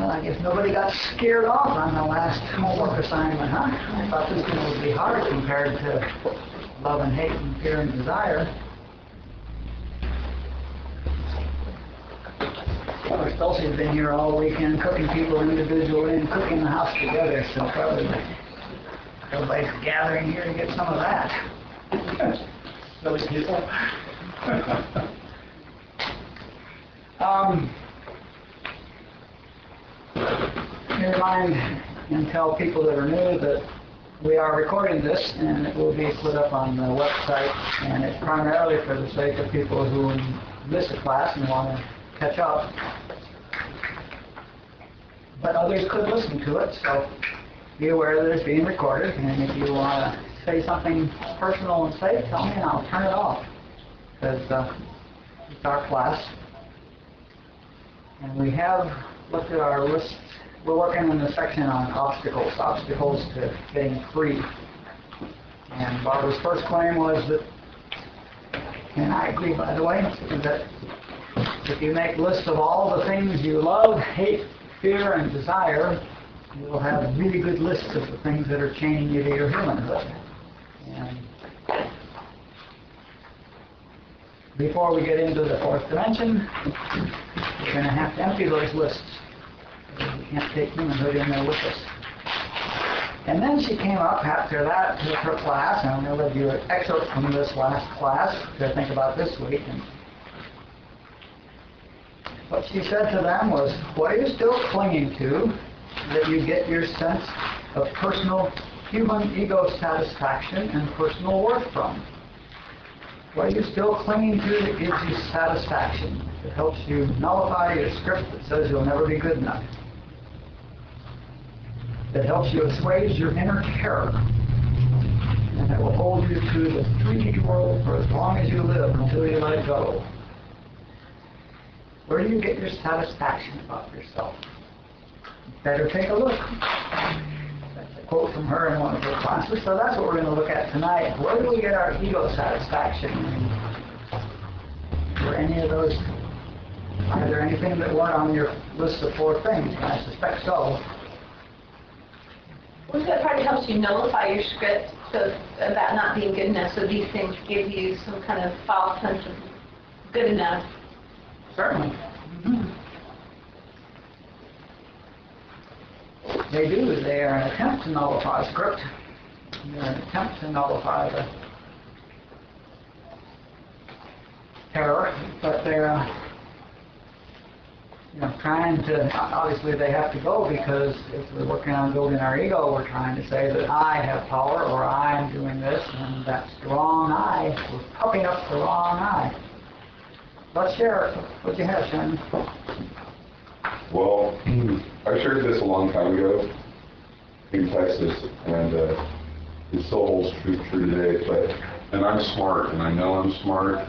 Well, I guess nobody got scared off on the last homework assignment, huh? I thought this one would be hard compared to love and hate and fear and desire. Of course, Dulcie's been here all weekend cooking people individually and cooking the house together, so probably everybody's gathering here to get some of that. Silly people. Remind and tell people that are new that we are recording this and it will be put up on the website, and it's primarily for the sake of people who miss a class and want to catch up. But others could listen to it, so be aware that it's being recorded, and if you want to say something personal and safe, tell me and I'll turn it off, because it's our class. And we have looked at our list. We're working in the section on obstacles to getting free. And Barbara's first claim was that, and I agree by the way, that if you make lists of all the things you love, hate, fear, and desire, you'll have really good lists of the things that are chaining you to your humanhood. And before we get into the fourth dimension, we're going to have to empty those lists. We can't take humanhood in there with us. And then she came up after that to her class, and I'm going to read you an excerpt from this last class to think about this week. And what she said to them was, what are you still clinging to that you get your sense of personal human ego satisfaction and personal worth from? What are you still clinging to that gives you satisfaction, that helps you nullify your script that says you'll never be good enough, that helps you assuage your inner terror, and that will hold you to the 3D world for as long as you live until you let it go? Where do you get your satisfaction about yourself? Better take a look. That's a quote from her in one of her classes. So that's what we're going to look at tonight. Where do we get our ego satisfaction? Were any of those, are there anything that weren't on your list of 4 things? I suspect so. Well, that probably helps you nullify your script so about not being good enough, so these things give you some kind of false sense of good enough. Certainly. Mm-hmm. They do. They are an attempt to nullify script. They're an attempt to nullify the terror, but they're trying to, obviously they have to go, because if we're working on building our ego, we're trying to say that I have power, or I'm doing this, and that's the wrong I. We're puffing up the wrong I. Let's share what you have, Shannon. Well, I shared this a long time ago in Texas, and it still holds true today. And I'm smart, and I know I'm smart.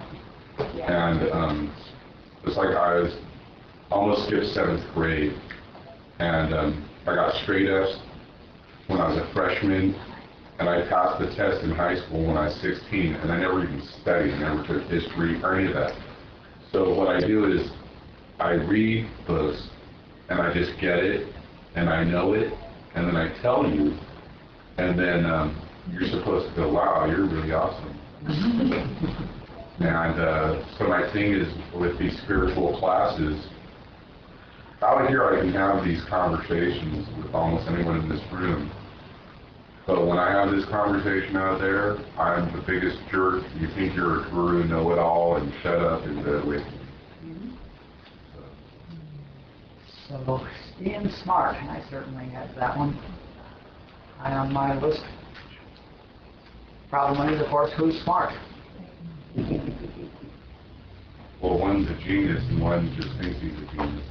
And it's like I almost skipped 7th grade, and I got straight F's when I was a freshman, and I passed the test in high school when I was 16, and I never even studied, never took history or any of that. So what I do is I read books, and I just get it, and I know it, and then I tell you, and then you're supposed to go, wow, you're really awesome. And so my thing is, with these spiritual classes, out here I can have these conversations with almost anyone in this room. But when I have this conversation out there, I'm the biggest jerk. You think you're a guru, know-it-all, and shut up and go with me. So, being smart, I certainly have that one high on my list. Problem is, of course, who's smart? Well, one's a genius, and one just thinks he's a genius.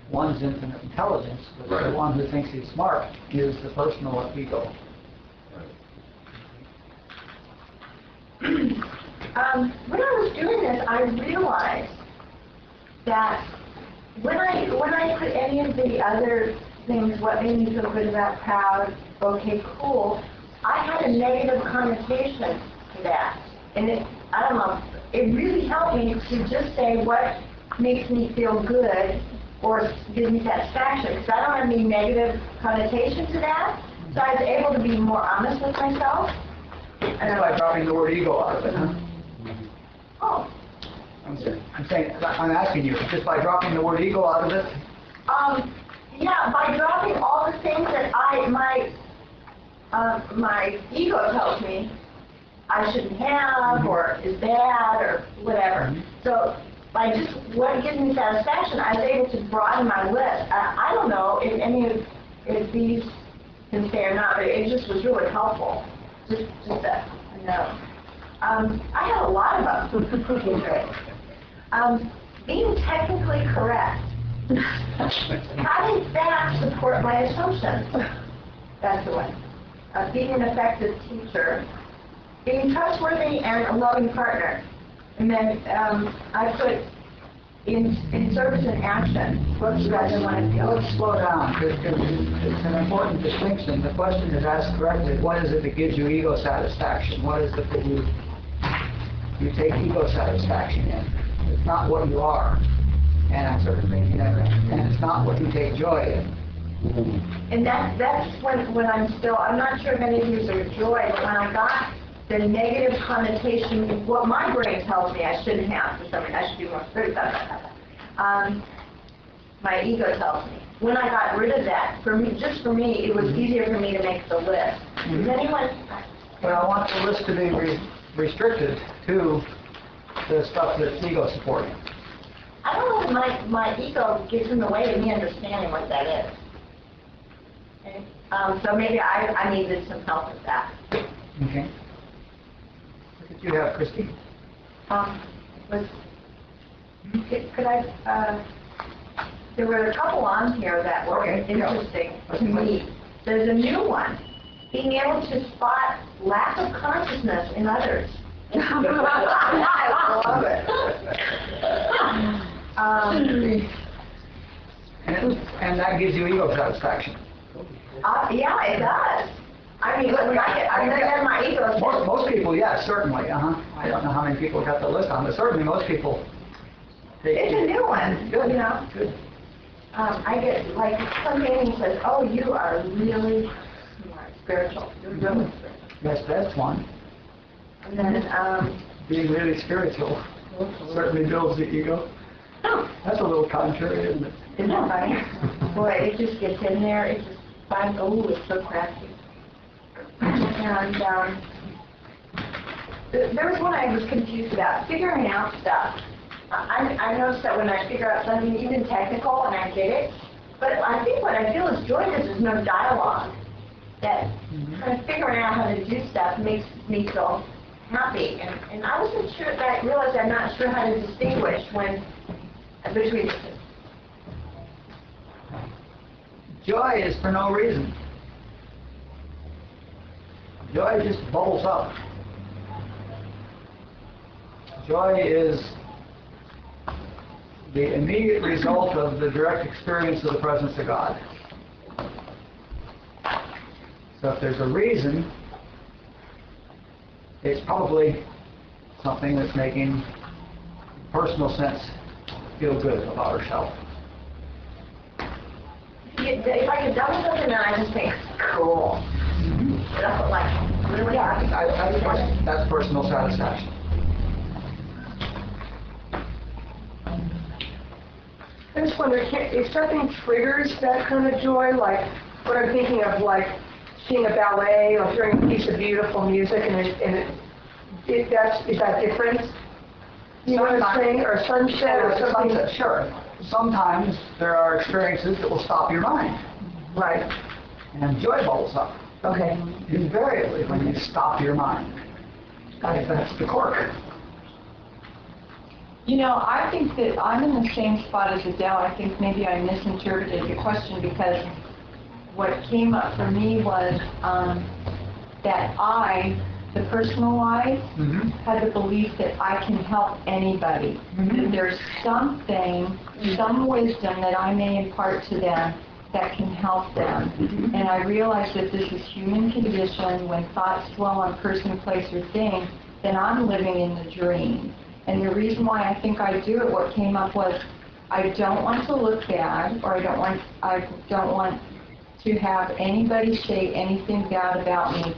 One's infinite intelligence, but right. The one who thinks he's smart is the personal ego. When I was doing this, I realized that when I put any of the other things, what made me feel good about proud, okay, cool, I had a negative connotation to that. And I don't know, it really helped me to just say what makes me feel good, or gives me satisfaction, because I don't have any negative connotation to that. So I was able to be more honest with myself. Just by dropping the word ego out of it, huh? Oh. I'm asking you, just by dropping the word ego out of it? Yeah, by dropping all the things that my ego tells me I shouldn't have, or is bad, or whatever. So by just what gives me satisfaction, I was able to broaden my list. I don't know if any of these can stay or not, but it just was really helpful. Just that, you know. I have a lot of them. Being technically correct. How does that support my assumptions? That's the one. Being an effective teacher. Being trustworthy and a loving partner. And then I put in service and action. What you guys want to feel? Let's slow down, because it's an important distinction. The question is asked correctly. What is it that gives you ego satisfaction? What is it that you take ego satisfaction in? It's not what you are. And it's not what you take joy in. And that's when I'm not sure if any of you are joy, but when I got the negative connotation, what my brain tells me I shouldn't have for something, I should do more spiritual stuff. My ego tells me. When I got rid of that, just for me, it was easier for me to make the list. Does anyone? But I want the list to be restricted to the stuff that's ego supporting. I don't know if my ego gets in the way of me understanding what that is. Okay? So maybe I needed some help with that. Okay. What did you have, Christy? Could I, there were a couple on here that were interesting to me. There's a new one. Being able to spot lack of consciousness in others. I love it. And that gives you ego satisfaction. Yeah, it does. I mean, when I get my ego. Most people, yes, certainly. I don't know how many people got the list on, but certainly most people. It's a new one. Good. You know. Good. I get like somebody says, "Oh, you are really smart, spiritual. You're really spiritual." Yes, that's one. And then being really spiritual certainly builds the ego. That's a little contrary, isn't it? Isn't that funny? Boy, it just gets in there. It just finds, oh, it's so crafty. And there was one I was confused about, figuring out stuff. I noticed that when I figure out something even technical and I get it, but I think what I feel is joy is there's no dialogue. That kind of figuring out how to do stuff makes me feel happy. And I wasn't sure that I realized I'm not sure how to distinguish between the two. Joy is for no reason. Joy just bubbles up. Joy is the immediate result of the direct experience of the presence of God. So if there's a reason, it's probably something that's making personal sense feel good about herself. If I could double something, then I just think, cool. That's like, really? Yeah. That's personal satisfaction. I just wonder, if something triggers that kind of joy, like what I'm thinking of, like seeing a ballet or hearing a piece of beautiful music, is that different? You know what I'm saying? Or sunset or something? Sure. Sometimes there are experiences that will stop your mind. Right. And joy bubbles up. Okay. Invariably when you stop your mind. That's the cork. You know, I think that I'm in the same spot as Adele. I think maybe I misinterpreted your question, because what came up for me was that the personal I, had the belief that I can help anybody. That there's something, some wisdom that I may impart to them that can help them. And I realize that this is human condition. When thoughts dwell on person, place, or thing, then I'm living in the dream. And the reason why I think I do it, what came up was I don't want to look bad, or I don't want to have anybody say anything bad about me.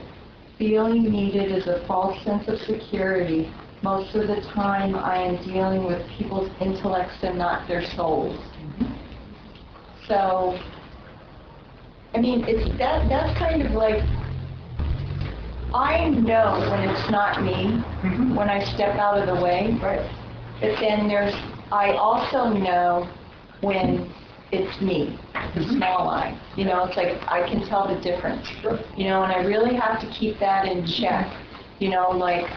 Feeling needed is a false sense of security. Most of the time I am dealing with people's intellects and not their souls. So, I mean, that's kind of like, I know when it's not me, when I step out of the way, but then I also know when it's me, the small I. You know, it's like I can tell the difference. You know, and I really have to keep that in check. You know, like,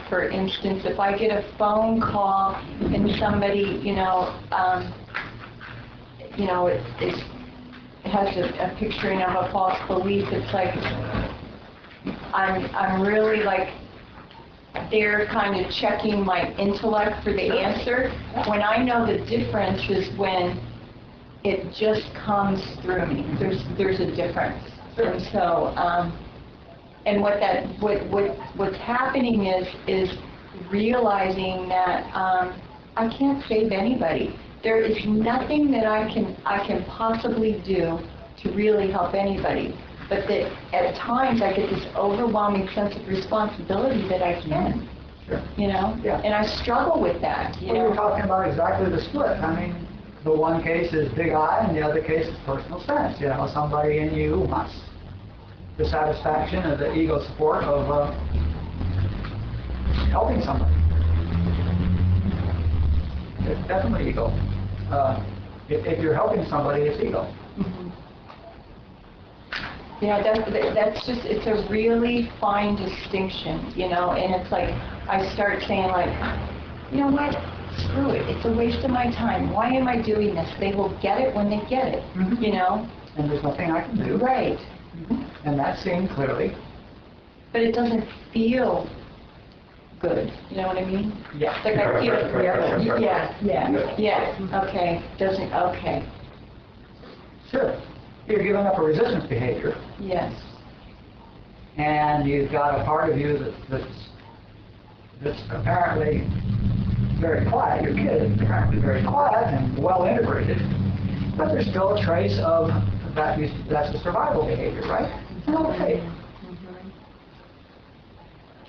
for instance, if I get a phone call and somebody, it has a picturing of a false belief, it's like, I'm really like, they're kind of checking my intellect for the answer. When I know the difference is when it just comes through me. There's a difference. And so, and what's happening is realizing that I can't save anybody. There is nothing that I can possibly do to really help anybody. But that at times I get this overwhelming sense of responsibility that I can. You know? Yeah. And I struggle with that. Well, you're talking about exactly the split. I mean, the one case is big I, and the other case is personal sense. You know, somebody in you wants the satisfaction of the ego support of helping somebody. It's definitely ego. If you're helping somebody, it's ego. Yeah, that's just, it's a really fine distinction, you know, and it's like, I start saying like, you know what, screw it, it's a waste of my time. Why am I doing this? They will get it when they get it, you know? And there's nothing I can do. Right. And that's seen clearly. But it doesn't feel good, you know what I mean? Yeah. Like I feel, yeah, okay, doesn't, okay. Sure. You're giving up a resistance behavior. Yes. And you've got a part of you that's apparently very quiet. Your kid is apparently very quiet and well integrated, but there's still a trace of that. That's a survival behavior, right? Okay.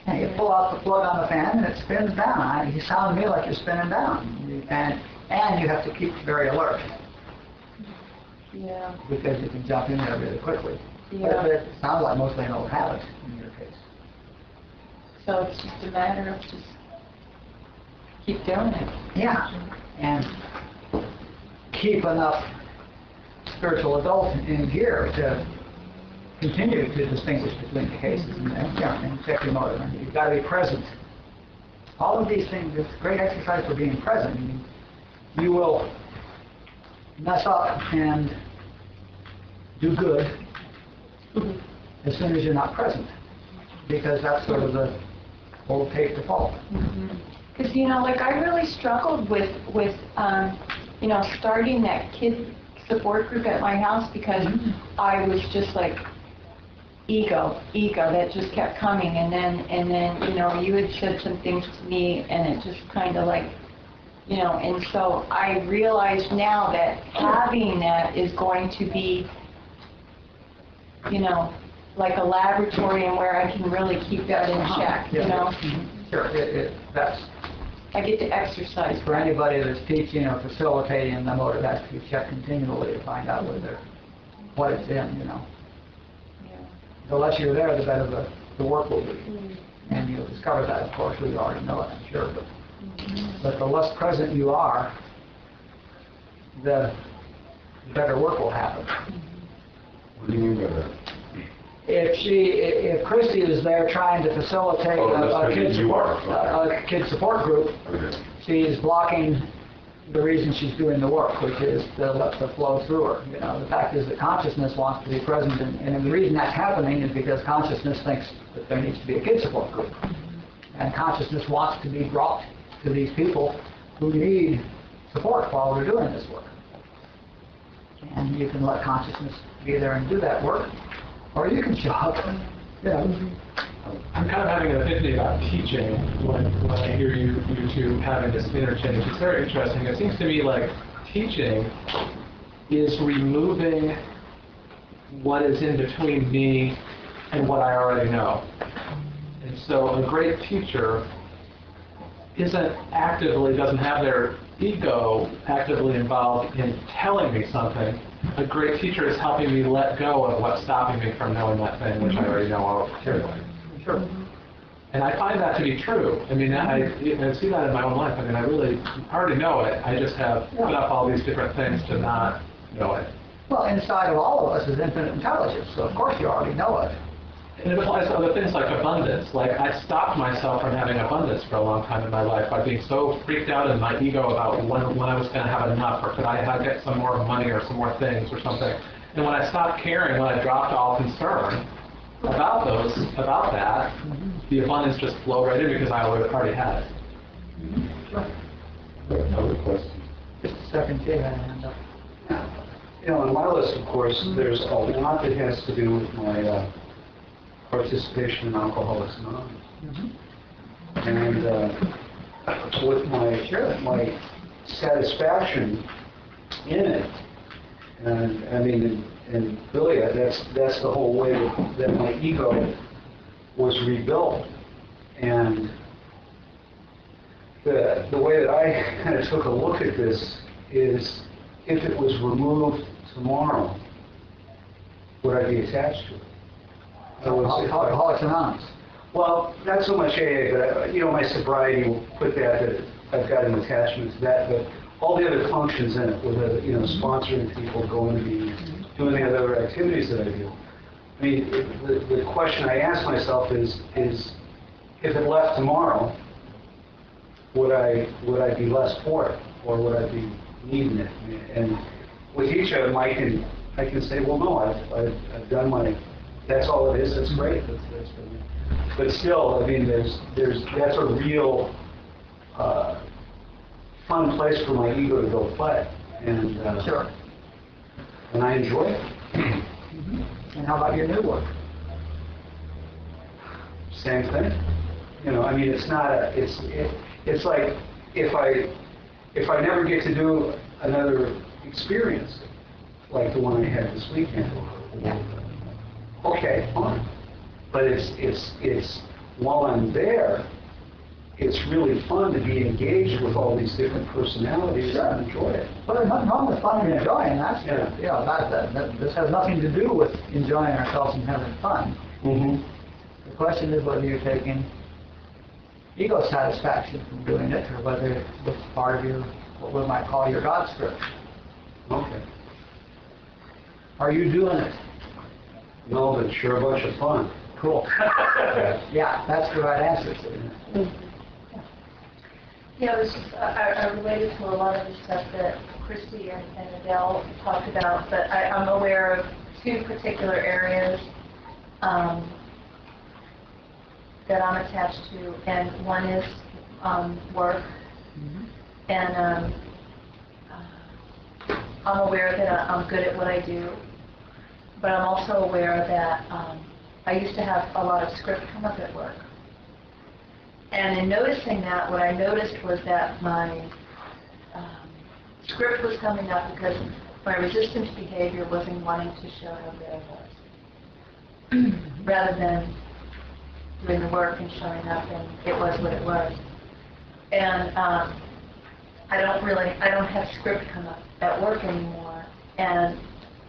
And you pull out the plug on the fan and it spins down. You sound to me like you're spinning down, and you have to keep very alert. Yeah. Because you can jump in there really quickly. Yeah. But it sounds like mostly an old habit in your case. So it's just a matter of just keep doing it. Yeah. And keep enough spiritual adults in gear to continue to distinguish between the cases and check your motive. And you've got to be present. All of these things, it's a great exercise for being present. I mean, you will mess up and do good as soon as you're not present, because that's sort of the old tape default. Because you know, like I really struggled with starting that kid support group at my house because I was just like ego that just kept coming, and then you know, you had said some things to me and it just kind of like, you know, and so I realize now that having that is going to be, you know, like a laboratory and where I can really keep that in check, you know. Sure, that's I get to exercise. for anybody that's teaching or facilitating, the motive has to be checked continually to find out what it's in, you know. The less you're there, the better the work will be. And you'll discover that, of course, we already know it, I'm sure, but the less present you are, the better work will happen. What do you mean by that? If Christy is there trying to facilitate a kid support group, she's blocking the reason she's doing the work, which is to let the flow through her. You know, the fact is that consciousness wants to be present, and the reason that's happening is because consciousness thinks that there needs to be a kid support group, and consciousness wants to be brought to these people who need support while they're doing this work. And you can let consciousness be there and do that work, or you can show up. You know. I'm kind of having an epiphany about teaching when I hear you two having this interchange. It's very interesting. It seems to me like teaching is removing what is in between me and what I already know. And so a great teacher doesn't have their ego actively involved in telling me something. A great teacher is helping me let go of what's stopping me from knowing that thing, which I already know clearly. Sure. And I find that to be true. I mean, I see that in my own life. I mean, I already know it. I just have put up all these different things to not know it. Well, inside of all of us is infinite intelligence, so of course you already know it. And it applies to other things like abundance. Like, I stopped myself from having abundance for a long time in my life by being so freaked out in my ego about when I was going to have enough, or could I get some more money or some more things or something. And when I stopped caring, when I dropped all concern about that, the abundance just flowed right in because I already had it. Another question. Just a second, Jay, I hand up. You know, on my list, of course, there's a lot that has to do with my participation in Alcoholics Anonymous. And with my satisfaction in it, and I mean, and really, that's the whole way that my ego was rebuilt. And the way that I kind of took a look at this is, if it was removed tomorrow, would I be attached to it? Alcoholics Anonymous. Well, not so much AA, but my sobriety will put that I've got an attachment to that. But all the other functions in it, whether sponsoring people, going to meetings, doing the other activities that I do. I mean, the question I ask myself is if it left tomorrow, would I be less for it, or would I be needing it? And with each of them, I can say, well, no, I've done my. That's all it is. That's great. That's but still, I mean, that's a real fun place for my ego to go play, and Sure. And I enjoy it. And how about your new work? Same thing. I mean, it's not it's like if I never get to do another experience like the one I had this weekend. Okay, fine. But it's while I'm there, it's really fun to be engaged with all these different personalities and enjoy it. Well, there's nothing wrong with fun and enjoying. That's this has nothing to do with enjoying ourselves and having fun. Mm-hmm. The question is whether you're taking ego satisfaction from doing it, or whether it's part of your, what we might call your God script. Okay. Are you doing it? No, but sure a bunch of fun. Cool. Yeah, that's the right answer. This is, I related to a lot of the stuff that Christy and Adele talked about, but I'm aware of two particular areas that I'm attached to, and one is work, and I'm aware that I'm good at what I do, but I'm also aware that I used to have a lot of script come up at work. And in noticing that, what I noticed was that my script was coming up because my resistance behavior wasn't wanting to show how good I was, rather than doing the work and showing up, and it was what it was. And I don't have script come up at work anymore, and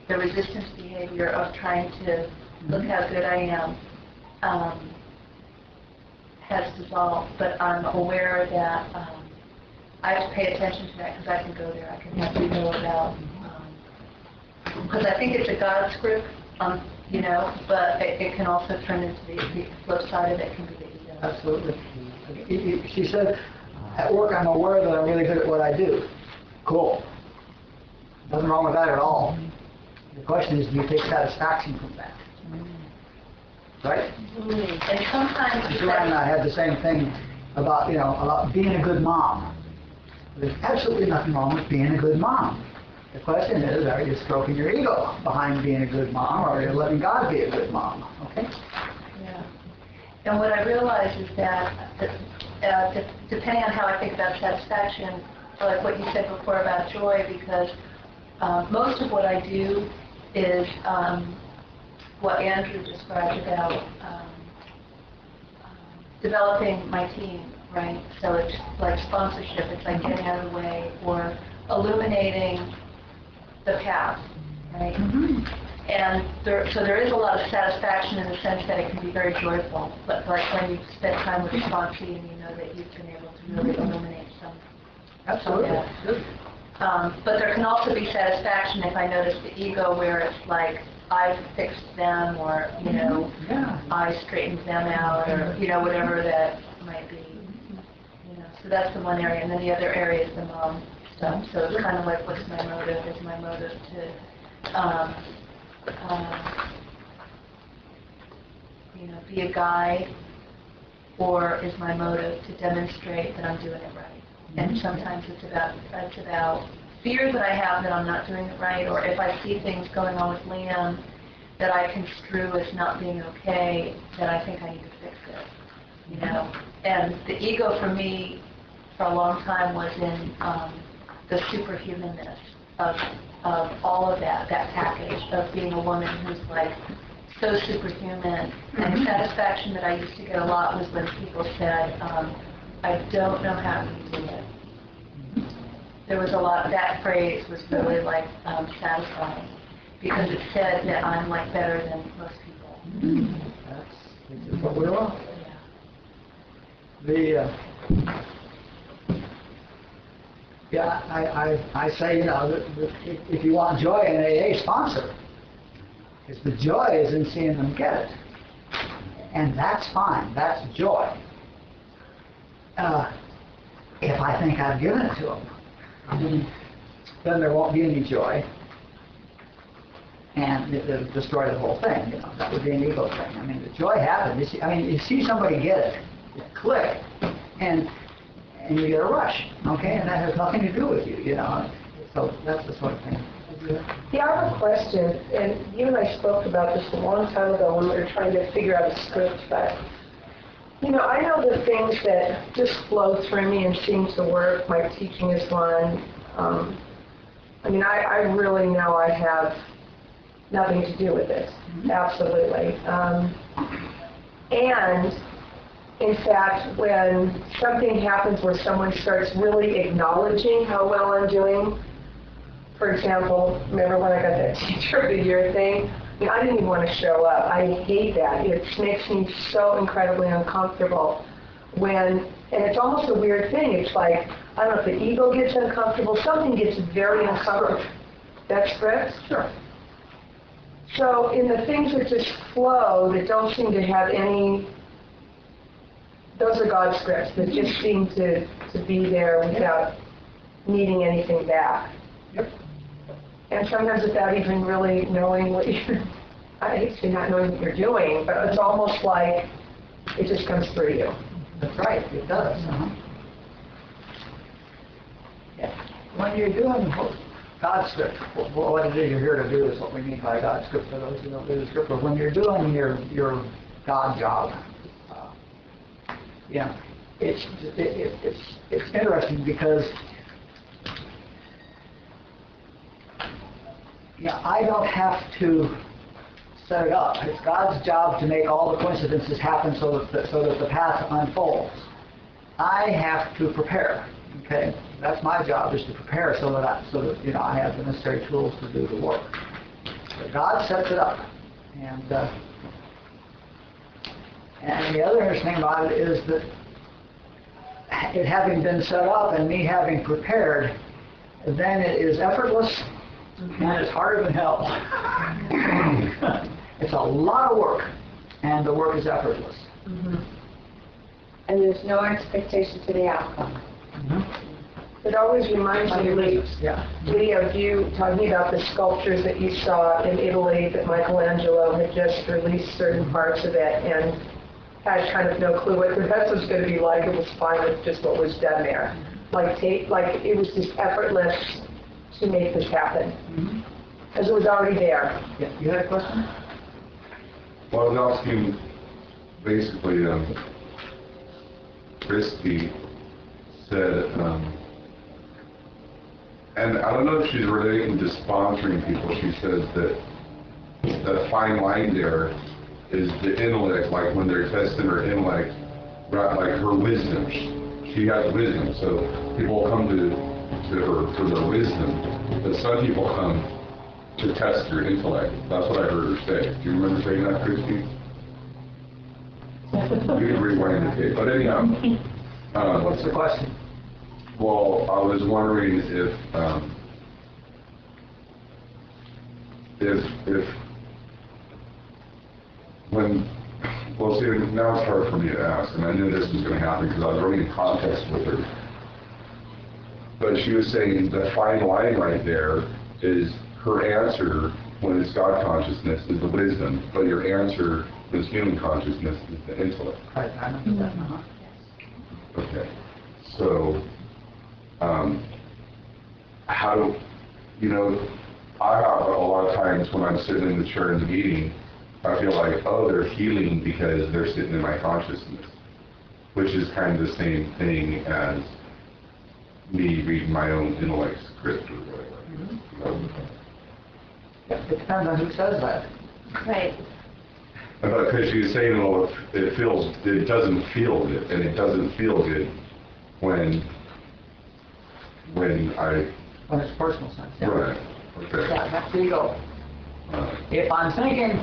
the resistance behavior of trying to look how good I am has dissolved, but I'm aware that I have to pay attention to that because I can go there. I can have to know about, because I think it's a God script, but it can also turn into the flip side of it can be the ego. Absolutely. She said, at work I'm aware that I'm really good at what I do. Cool. Nothing wrong with that at all. The question is, do you take satisfaction from that? Right? And sometimes Joanne and I had the same thing about being a good mom. There's absolutely nothing wrong with being a good mom. The question is, are you stroking your ego behind being a good mom, or are you letting God be a good mom? Okay? Yeah. And what I realize is that depending on how I think about satisfaction, like what you said before about joy, because most of what I do is what Andrew described about developing my team, right? So it's like sponsorship, it's like getting out of the way, or illuminating the path, right? And so there is a lot of satisfaction in the sense that it can be very joyful, but like when you spend time with the sponsee and you know that you've been able to really illuminate some. Absolutely. But there can also be satisfaction if I notice the ego where it's like I fixed them, or you know, I straightened them out, or you know, whatever that might be. You know, so that's the one area, and then the other area is the mom stuff. So it's kind of like, what's my motive? Is my motive to you know, be a guide, or is my motive to demonstrate that I'm doing it right? And sometimes it's about fear that I have that I'm not doing it right, or if I see things going on with Liam that I construe as not being okay, then I think I need to fix it. You know, and the ego for me for a long time was in the superhumanness of all of that package of being a woman who's like so superhuman. And the satisfaction that I used to get a lot was when people said, I don't know how you do it. There was a lot, that phrase was really like satisfying, because it said that I'm like better than most people. That's what we want. I say, you know, if you want joy in AA, sponsor. Because the joy is in seeing them get it. And that's fine. That's joy. If I think I've given it to them, then there won't be any joy. And it'll destroy the whole thing. You know, that would be an ego thing. I mean, the joy happens. You see somebody get it, click, and you get a rush, okay? And that has nothing to do with you, you know. So that's the sort of thing. Yeah, I have a question, and you and I spoke about this a long time ago when we were trying to figure out a script, but, you know, I know the things that just flow through me and seem to work. My teaching is one. I mean, I really know I have nothing to do with it, absolutely. And in fact, when something happens where someone starts really acknowledging how well I'm doing, for example, remember when I got that teacher of the year thing? I mean, I didn't even want to show up. I hate that. It makes me so incredibly uncomfortable when, and it's almost a weird thing. It's like, I don't know if the ego gets uncomfortable, something gets very uncomfortable. That's correct? Sure. So in the things that just flow, that don't seem to have any, those are God scripts that just seem to be there without needing anything back. Yep. And sometimes without even really knowing what you're, I hate to say not knowing what you're doing, but it's almost like it just comes through you. That's right, it does. Yeah. When you're doing God's script, what it is you're here to do is what we mean by God's script for those who don't do the script. But when you're doing your God job, yeah, it's interesting because I don't have to set it up. It's God's job to make all the coincidences happen so that the path unfolds. I have to prepare. Okay, that's my job, is to prepare so that I have the necessary tools to do the work. But God sets it up, and the other interesting thing about it is that it having been set up and me having prepared, then it is effortless and it's harder than hell. It's a lot of work, and the work is effortless. Mm-hmm. And there's no expectation to the outcome. Mm-hmm. It always reminds me, Lee, of you talking about the sculptures that you saw in Italy that Michelangelo had just released certain parts of it and had kind of no clue what the rest was going to be like. It was fine with just what was done there. Like it was just effortless to make this happen, as it was already there. Yeah. You had a question? Well, I was asking, basically, Christy said And I don't know if she's relating to sponsoring people. She says that the fine line there is the intellect, like when they're testing her intellect, right, like her wisdom. She has wisdom, so people come to her for their wisdom, but some people come to test your intellect. That's what I heard her say. Do you remember saying that, Christy? You can rewind the tape. But anyhow, What's the question? well, I was wondering if when, well, see, now it's hard for me to ask, and I knew this was going to happen because I was already in context with her. But she was saying the fine line right there is her answer when it's God consciousness is the wisdom, but your answer is human consciousness is the intellect. I know that. Uh-huh. Okay. So, how do, you know, I have a lot of times when I'm sitting in the chair in the meeting, I feel like, oh, they're healing because they're sitting in my consciousness, which is kind of the same thing as me reading my own intellect script or whatever. It depends on who says that. Right. Because she was saying, well, it doesn't feel good, and it doesn't feel good when I... When it's personal sense. Yeah. Right. Okay. Yeah, that's ego. If I'm thinking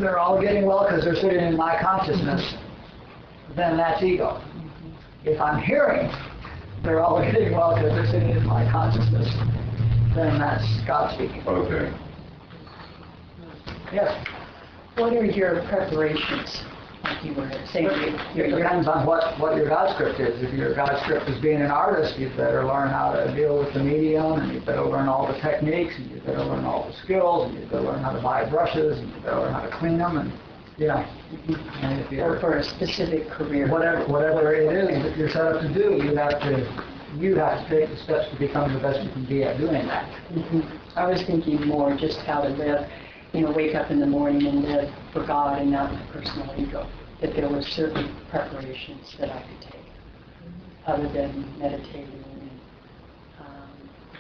they're all getting well because they're sitting in my consciousness, then that's ego. If I'm hearing they're all getting well because they're sitting in my consciousness, then that's God speaking. Okay. Yes. What are your preparations? Like you were saying, It depends on what your God script is. If your God script is being an artist, you better learn how to deal with the medium, and you better learn all the techniques, and you better learn all the skills, and you better learn how to buy brushes, and you better learn how to clean them, and you know. And if or you're for a specific career. whatever it is that you're set up to do, you have to take the steps to become the best you can be at doing that. I was thinking more just how to live, wake up in the morning and live for God and not my personal ego. That there were certain preparations that I could take, other than meditating and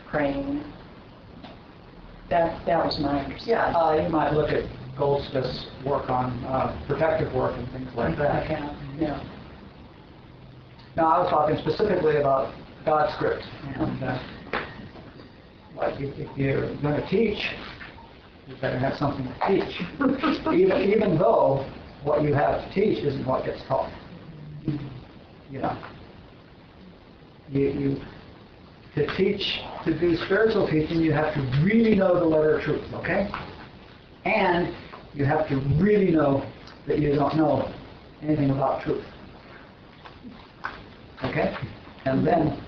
praying. That was my understanding. Yeah, you might look at Goldsmith's work on protective work and things like that. Yeah. Now, I was talking specifically about God script, and like if you're going to teach, you better have something to teach, even though what you have to teach isn't what gets taught. You to teach, to do spiritual teaching, you have to really know the letter of truth, okay? And you have to really know that you don't know anything about truth. Okay? And then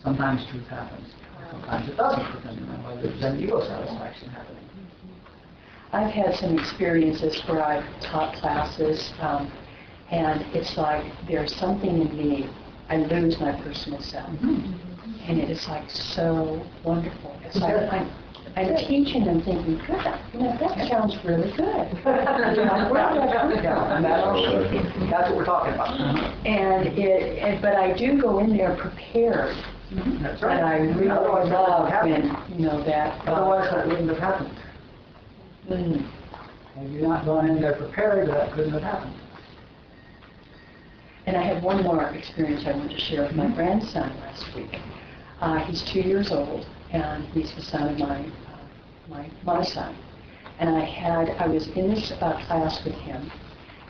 sometimes truth happens. Sometimes it doesn't, depending on whether there's any ego satisfaction happening. I've had some experiences where I've taught classes, and it's like there's something in me, I lose my personal self. And it is like so wonderful. It's like I'm teaching them thinking, good, that sounds really good. Where did I come from? That's what we're talking about. But I do go in there prepared. That's right. And I really Otherwise that love wouldn't happen. when, that... Otherwise that wouldn't have happened. Had you not gone in there prepared, that couldn't have happened. And I had one more experience I wanted to share with my grandson last week. He's 2 years old, and he's the son of my son. And I was in this class with him,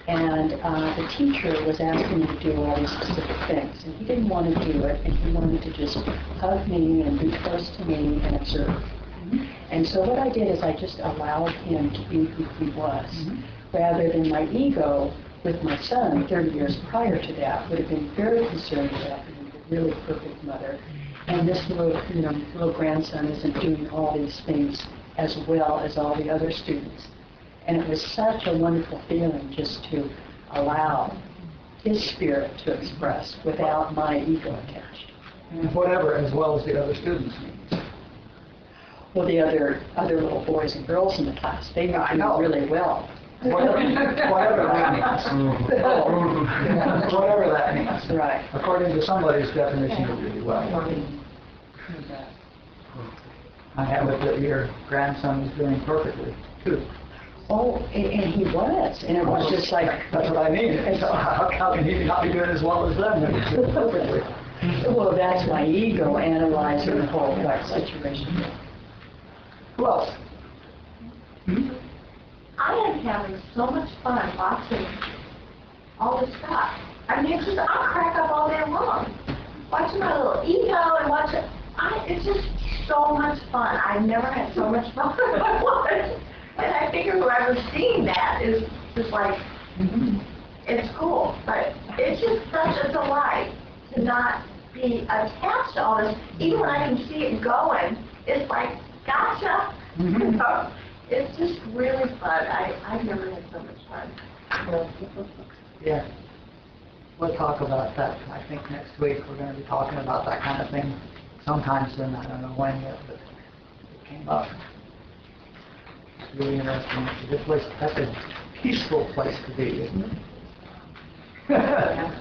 and the teacher was asking me to do all these specific things, and he didn't want to do it, and he wanted to just hug me and be close to me and observe. And so what I did is I just allowed him to be who he was, rather than my ego with my son 30 years prior to that would have been very concerned about being a really perfect mother. And this little grandson isn't doing all these things as well as all the other students. And it was such a wonderful feeling just to allow his spirit to express without my ego attached. And whatever, as well as the other students means. Well, the other little boys and girls in the class, they were doing really well. Whatever that means. Whatever that means. Right. According to somebody's definition of really well. I have it that your grandson is doing perfectly, too. Oh, and he was, and it was just like, That's what I mean. So how can he not be doing as well as them when he's doing perfectly? well, that's my ego analyzing the whole situation. Who else? I am having so much fun watching all this stuff. I mean, it's just, I crack up all day long. Watching my little ego and watching, it's just so much fun. I've never had so much fun in my life. And I figure whoever's seeing that is just like, it's cool. But it's just such a delight to not be attached to all this. Even when I can see it going, it's like, gotcha. You know? It's just really fun. I've never had so much fun. Yeah. We'll talk about that, I think, next week. We're going to be talking about that kind of thing sometime soon. I don't know when yet, but it came up. It's really interesting. It's a good place. That's a peaceful place to be, isn't it?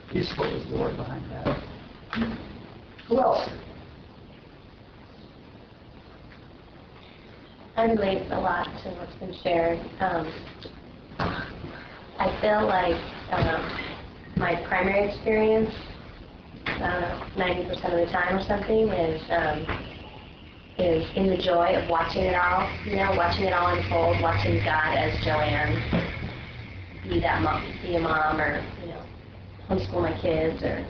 Peaceful is the word behind that. Who else? I relate a lot to what's been shared. I feel like my primary experience, 90% of the time or something, is in the joy of watching it all, watching it all unfold, watching God as Joanne be that mom, be a mom, or homeschool my kids, or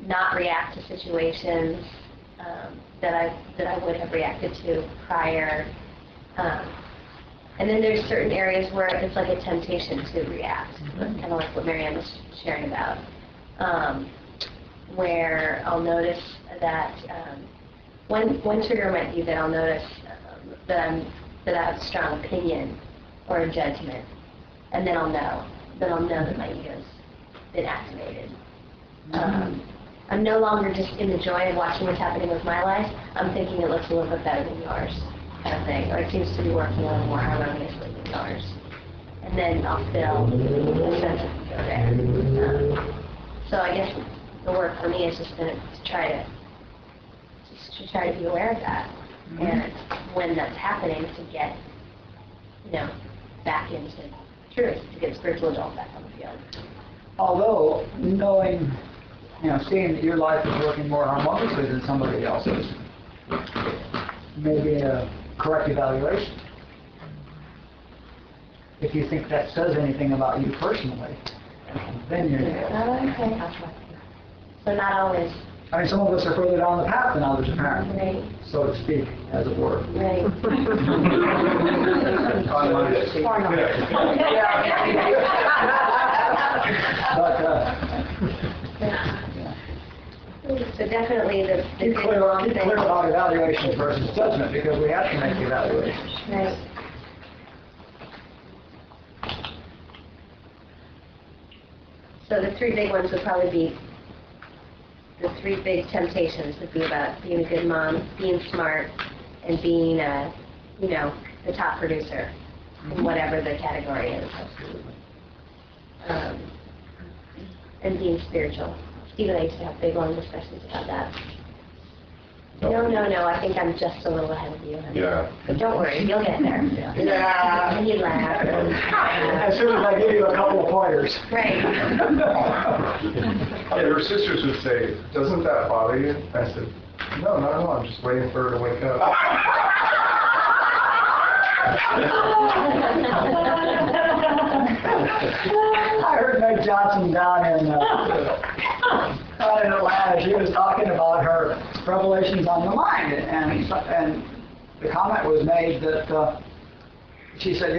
not react to situations that I would have reacted to prior. And then there's certain areas where it's like a temptation to react, kind of like what Marianne was sharing about, where I'll notice that one trigger might be that I'll notice that I have a strong opinion or a judgment, and then I'll know that my ego's been activated. I'm no longer just in the joy of watching what's happening with my life. I'm thinking it looks a little bit better than yours, kind of thing, or it seems to be working a little more harmoniously than yours. And then I'll feel a sense of ego there. So I guess the work for me is just to try to be aware of that, and when that's happening, to get back into truth, to get spiritual adult back on the field. Although knowing, seeing that your life is working more harmoniously than somebody else's, maybe a correct evaluation. If you think that says anything about you personally, then you're Okay. So not always. I mean, some of us are further down the path than others, apparently, Right. so to speak, as it were. Right. So definitely the Keep clear about evaluations versus judgment, because we have to make evaluations. Right. So the three big ones would probably be, the three big temptations would be about being a good mom, being smart, and being the top producer in whatever the category is. And being spiritual. Steve and I used to have big long discussions about that. No, I think I'm just a little ahead of you, honey. Yeah. But don't worry, you'll get there. Yeah. And he'd laugh. As soon as I give you a couple of pointers. Right. Her sisters would say, "Doesn't that bother you?" I said, "No, not at all. I'm just waiting for her to wake up." I heard Meg Johnson down in Atlanta. She was talking about her revelations on the mind, and the comment was made that she said,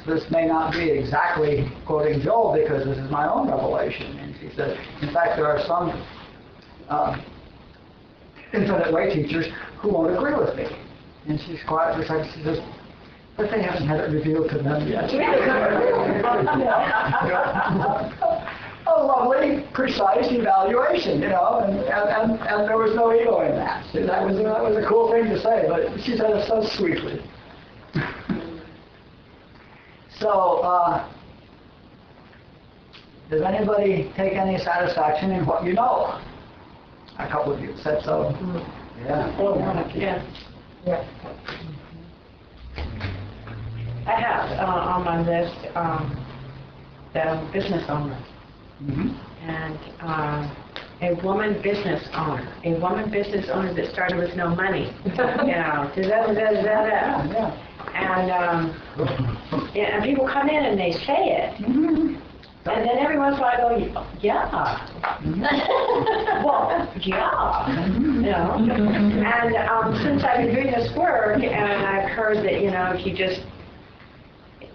this may not be exactly quoting Joel because this is my own revelation. And she said, in fact, there are some infinite way teachers who won't agree with me. And she's quiet for a second. She says, but they haven't had it revealed to them yet. A lovely, precise evaluation, and there was no ego in that. That was a cool thing to say, but she said it so sweetly. So, does anybody take any satisfaction in what you know? A couple of you said so. Yeah. Oh, yeah. I have on my list the business owner. Mhm. And a woman business owner. A woman business owner that started with no money. Yeah. And people come in and they say it. Mhm. And then every once in a while I go, yeah. Well, yeah. You know. And since I've been doing this work, and I've heard that, you know, if you just,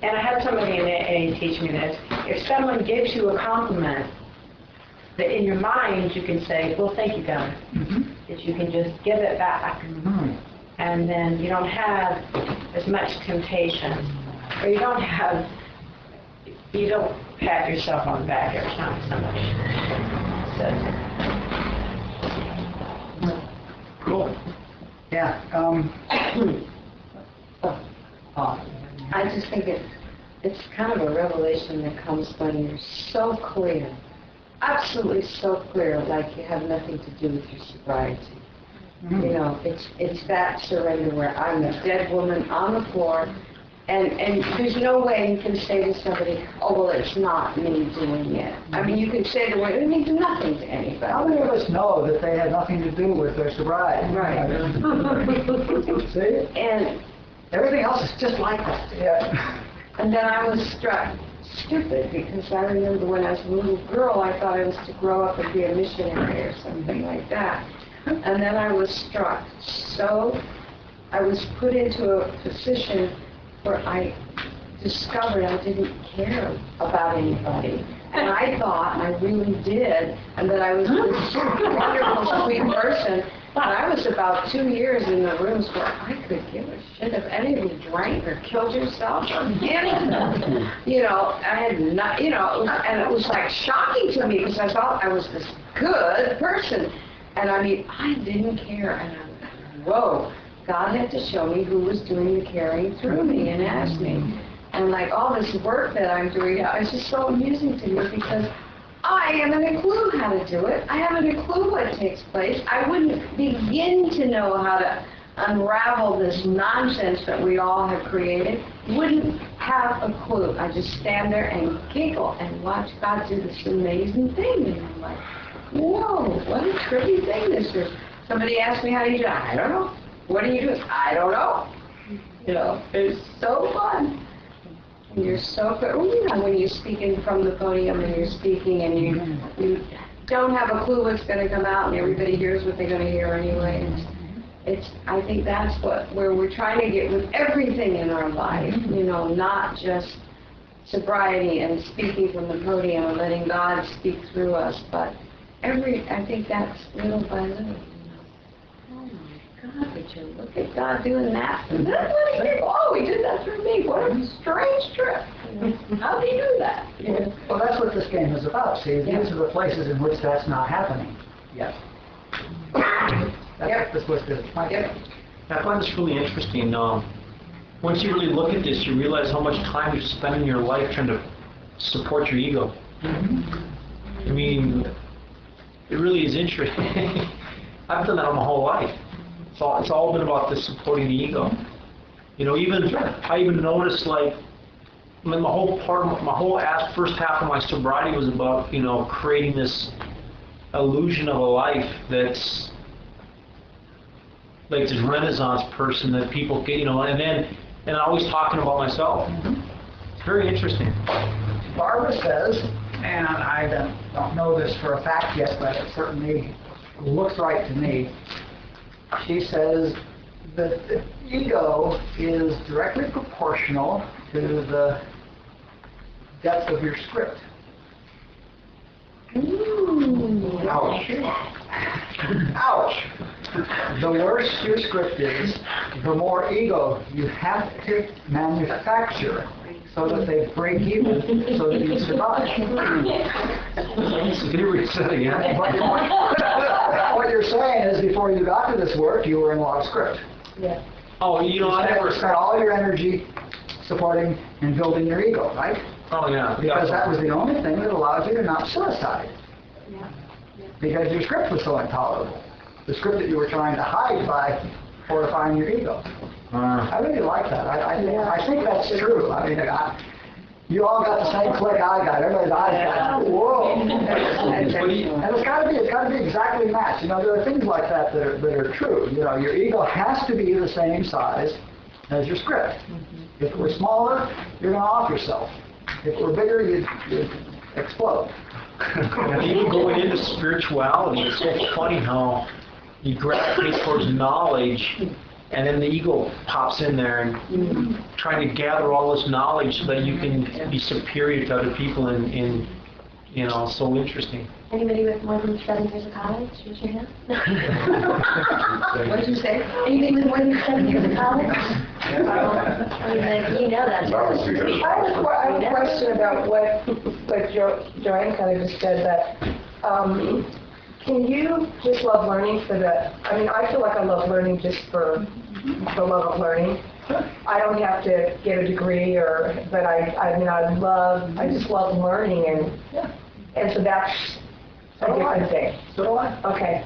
and I had somebody in AA teach me this, if someone gives you a compliment, that in your mind you can say, well, thank you, God. That you can just give it back. And then you don't have as much temptation. Or you don't pat yourself on the back every time somebody says it. Cool. Yeah. I just think it's kind of a revelation that comes when you're so clear, absolutely so clear, like you have nothing to do with your sobriety. You know, it's that surrender where I'm a dead woman on the floor, and there's no way you can say to somebody, oh, well, it's not me doing it. I mean, you can say the word, it means nothing to anybody. How many of us know that they had nothing to do with their sobriety? Right. See? And everything else is just like that. Yeah. And then I was struck stupid because I remember when I was a little girl, I thought I was to grow up and be a missionary or something like that. And then I was struck. So I was put into a position where I discovered I didn't care about anybody. And I thought I really did, and that I was this wonderful, sweet person. And I was about 2 years in the rooms where I could give a shit if anybody drank or killed yourself or anything. You know, I had not, you know, and it was like shocking to me because I thought I was this good person. And I mean, I didn't care. And I was like, whoa, God had to show me who was doing the caring through me and ask me. And like all this work that I'm doing, it's just so amusing to me because I haven't a clue how to do it. I haven't a clue what takes place. I wouldn't begin to know how to unravel this nonsense that we all have created. Wouldn't have a clue. I just stand there and giggle and watch God do this amazing thing. And I'm like, whoa, what a trippy thing this is. Somebody asked me, how do you do it? I don't know. What do you do? I don't know. You know, it's so fun. And you're so good. Well, you know, when you're speaking from the podium and you're speaking and you don't have a clue what's going to come out and everybody hears what they're going to hear anyway. I think that's where we're trying to get with everything in our life, you know, not just sobriety and speaking from the podium and letting God speak through us, but I think that's little by little. God, would you look at God doing that? And that's what he did. Oh, he did that through me. What a strange trip. How did he do that? Yeah. Well, that's what this game is about. See, these are the places in which that's not happening yet. That's what this is. I find this really interesting. Once you really look at this, you realize how much time you spend in your life trying to support your ego. I mean, it really is interesting. I've done that my whole life. It's all been about this supporting the ego. You know, I even noticed, like, I mean, first half of my sobriety was about, you know, creating this illusion of a life that's like this Renaissance person that people get, you know, and always talking about myself. It's very interesting. Barbara says, and I don't know this for a fact yet, but it certainly looks right to me. She says that the ego is directly proportional to the depth of your script. Ooh. Ouch. Ouch. The worse your script is, the more ego you have to manufacture so that they break even, so that you survive. Can you read that again? What you're saying is, before you got to this work, you were in a lot of script. Yeah. Oh, you know, I never spent all your energy supporting and building your ego, right? Oh, yeah. Because that was the only thing that allowed you to not suicide. Yeah. because your script was so intolerable. The script that you were trying to hide by fortifying your ego. I really like that. I think that's true. I mean, you all got the same click I got. Everybody's eyes got, whoa. And it's got to be exactly matched. You know, there are things like that that are true. You know, your ego has to be the same size as your script. If we're smaller, you're going to off yourself. If we're bigger, you explode. And even going into spirituality, it's so funny how you gravitate towards knowledge, and then the ego pops in there and trying to gather all this knowledge so that you can be superior to other people and you know, so interesting. Anybody with more than 7 years of college? Raise your hand. What did you say? Anybody with more than 7 years of college? I mean, you know that's I have a question about what Joanne kind of just said, that can you just love learning for the, I mean, I feel like I love learning just for the love of learning. I don't have to get a degree but I just love learning, and so that's a different thing. So do I. Okay.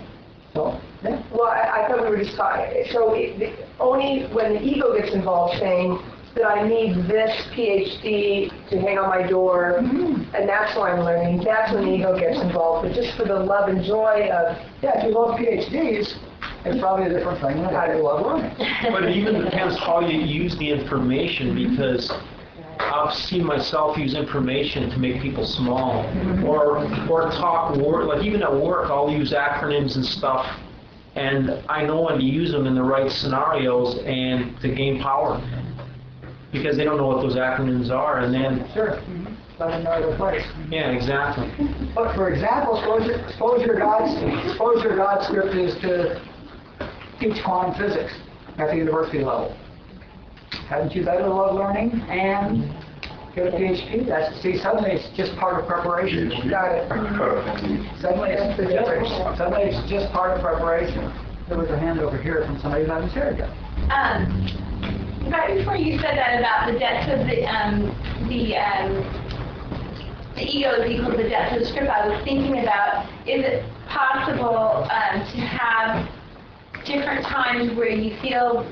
So, yeah. Well, I thought we were just talking, so only when the ego gets involved saying that I need this PhD to hang on my door, and that's why I'm learning, that's when the ego gets involved. But just for the love and joy of... Yeah, if you love PhDs, it's probably a different thing than how you love learning. But it even depends how you use the information, because I've seen myself use information to make people small, or talk word, like even at work I'll use acronyms and stuff, and I know when to use them in the right scenarios and to gain power, because they don't know what those acronyms are, and then... Sure. Let them know their place. Yeah, exactly. But for example, suppose your God's script is to teach quantum physics at the university level. Hadn't you better love learning and get a PhD? See, suddenly it's just part of preparation. Got it. Suddenly it's just part of preparation. There was a hand over here from somebody who hasn't shared yet. Right before you said that about the depth of the ego is equal to the depth of the script, I was thinking about, is it possible to have different times where you feel,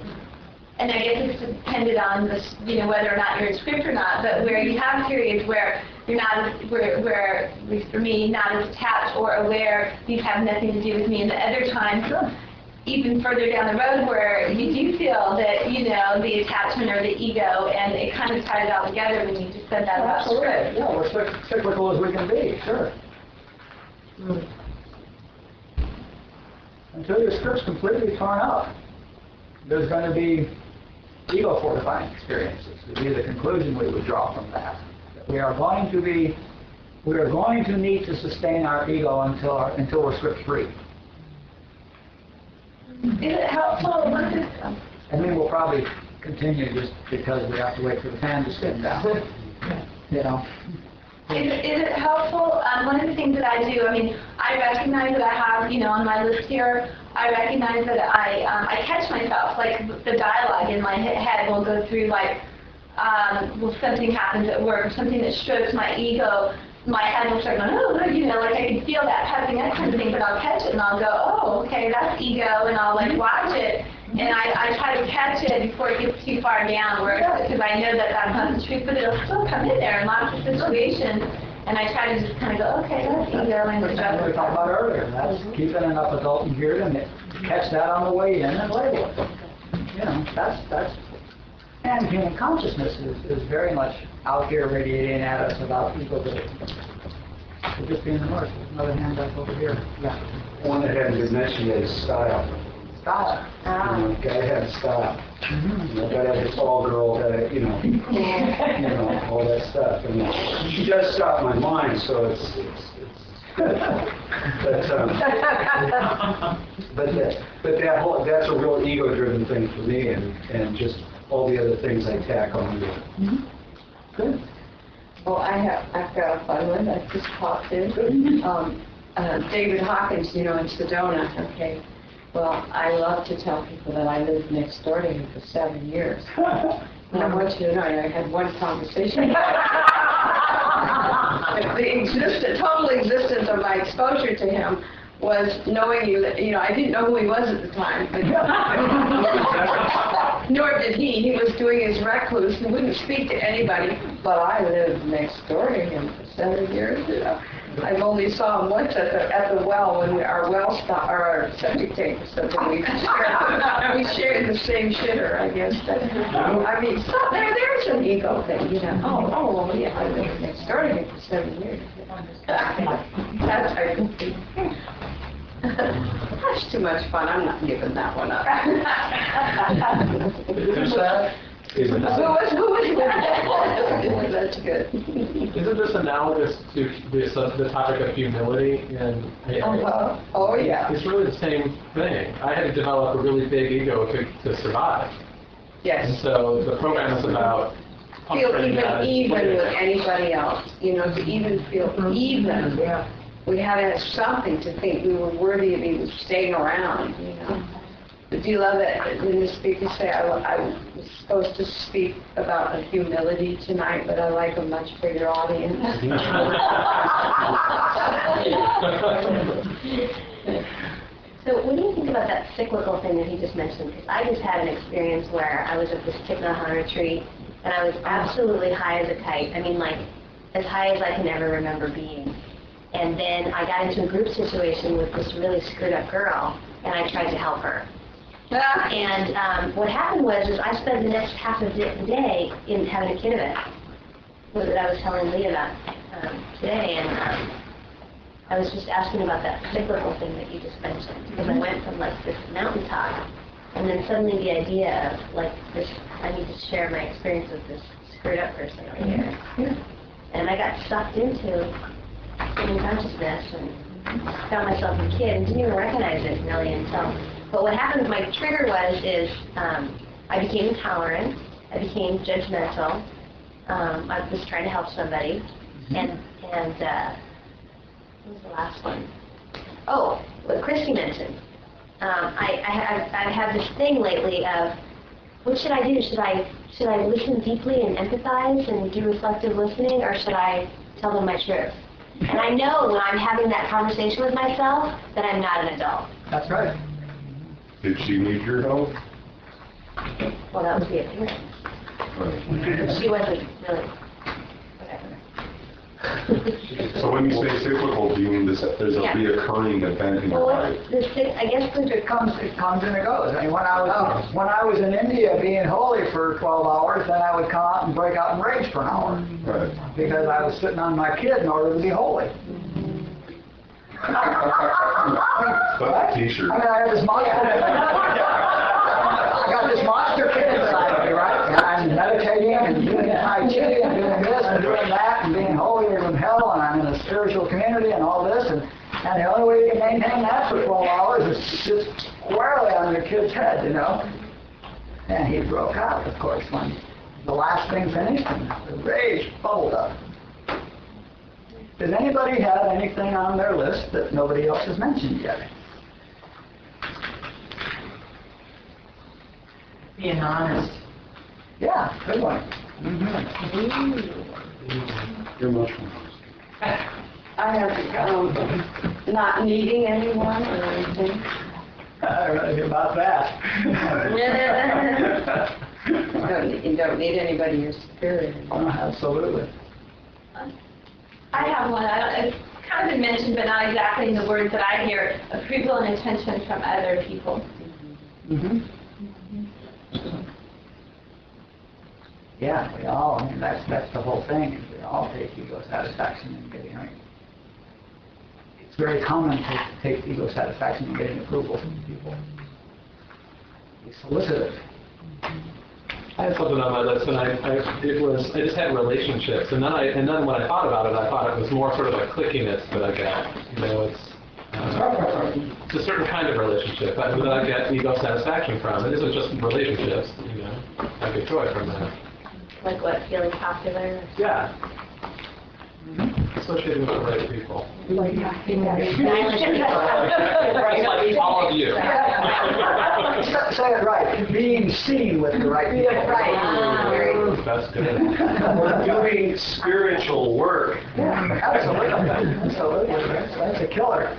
and I guess it's dependent on this, whether or not you're in script or not, but where you have periods where you're not, where at least for me, not as attached or aware these have nothing to do with me, and the other times, even further down the road, where you do feel that, the attachment or the ego, and it kind of ties it all together when you just said that about script. Yeah, we're cyclical as we can be, sure. Until your script's completely torn up, there's going to be ego-fortifying experiences. Would be the conclusion we would draw from that. We are going to need to sustain our ego until we're script-free. Is it helpful? And then we'll probably continue just because we have to wait for the fan to sit down. Is it helpful? One of the things that I do, I recognize that I have, on my list here, I recognize that I catch myself, like the dialogue in my head will go through like, something happens at work, or something that strokes my ego, my head will start going, like I can feel that happening, that kind of thing, but I'll catch it and I'll go, oh, okay, that's ego, and I'll like watch it, and I try to catch it before it gets too far down, because I know that that's not the truth, but it'll still come in there in lots of situations, and I try to just kind of go, okay, that's ego, and That's what we talked about earlier. That's keeping enough adult and here to catch that on the way in and label it. That's and human consciousness is very much out here radiating at us about ego. So just being immersed. There's another hand up over here. Yeah. One that hadn't been mentioned yet is style. Style. Gotta have style. Gotta have a tall girl, all that stuff. She does stop my mind, so it's good. But that's a real ego-driven thing for me, and just all the other things I tack on to it. Good. Well, I've got a fun one that just popped in. David Hawkins, in Sedona. Okay. Well, I love to tell people that I lived next door to him for 7 years. And I want you to know, I had one conversation. The total existence of my exposure to him was knowing you, I didn't know who he was at the time, but nor did he. He was doing his recluse and wouldn't speak to anybody, but I lived next door to him for 7 years. I've only saw him once at the well when our well stopped, or our septic tank or something. We shared the same shitter, I guess. But, I mean, so there's an ego thing, Oh, yeah, I lived next door to him for 7 years. That's that's too much fun. I'm not giving that one up. Who's that? Who was that? That's good. Isn't this analogous to the topic of humility in AA? Oh, yeah. It's really the same thing. I had to develop a really big ego to survive. Yes. And so the program is about Feel even with anybody else, to even feel even. Yeah. We had to have something to think we were worthy of even staying around, But do you love that when the speakers say, I was supposed to speak about humility tonight, but I like a much bigger audience? So what do you think about that cyclical thing that he just mentioned? Because I just had an experience where I was at this Thich Nhat Hanh retreat, and I was absolutely high as a kite. I mean, like, as high as I can ever remember being. And then I got into a group situation with this really screwed up girl, and I tried to help her. And what happened was I spent the next half of the day in having a kid event that I was telling Leelaa about today, and I was just asking about that cyclical thing that you just mentioned, because I went from like this mountaintop, and then suddenly the idea of like this, I need to share my experience with this screwed up person over here. And I got sucked into human consciousness and found myself a kid and didn't even recognize it really until. But what happened, my trigger is I became intolerant, I became judgmental, I was trying to help somebody, and what was the last one? Oh, what Christy mentioned. I've had this thing lately of, what should I do? Should I listen deeply and empathize and do reflective listening, or should I tell them my truth? And I know when I'm having that conversation with myself that I'm not an adult. That's right. Did she need your help? Well, that was the appearance. She wasn't really. So when you say cyclical, do you mean there's a reoccurring event in your life? I guess It comes and it goes. I mean, when I was in India being holy for 12 hours, then I would come out and break out in rage for an hour. Right. Because I was sitting on my kid in order to be holy. That's a t-shirt. I mean, I had this monster. I got this monster kid inside of me, right? And I'm meditating and doing Tai Chi and doing this and doing that and being holier than hell, and I'm in a spiritual community and all this, and the only way you can maintain that for 12 hours is just squarely on your kid's head, And he broke out, of course, when the last thing finished and the rage bubbled up. Does anybody have anything on their list that nobody else has mentioned yet? Being honest. Yeah, good one. You're much more. I have not needing anyone or anything. I don't know about that. You don't need anybody in your spirit. Absolutely. I have one. It's kind of been mentioned, but not exactly in the words that I hear. Approval and attention from other people. Mm-hmm. Yeah, we all. I mean, that's the whole thing. Is we all take ego satisfaction in getting. It's very common to take ego satisfaction in getting approval from people. We solicit it. I had something on my list, and I just had relationships, and then when I thought about it, I thought it was more sort of a clickiness that I get. It's a certain kind of relationship that I get ego satisfaction from. It isn't just relationships, I get joy from that. Like what, feeling popular? Yeah. Associating with the right people. Like all of you. Say it right. Being seen with the right people. Right. That's good. We're doing spiritual work. Yeah, absolutely. Absolutely. That's a killer.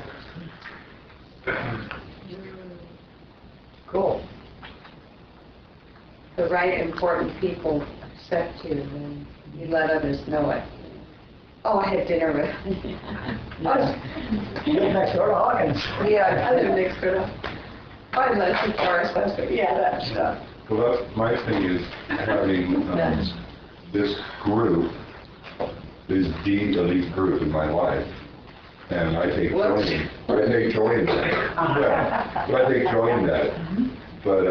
Cool. The right important people accept you, and you let others know it. Oh, I had dinner with. Next door to Hawkins. Yeah, I live next door. I live in Forest, yeah, that stuff. Well, that's, my thing is having this group, this the elite group in my life, and I take joy in that. Yeah, I take joy in that. But,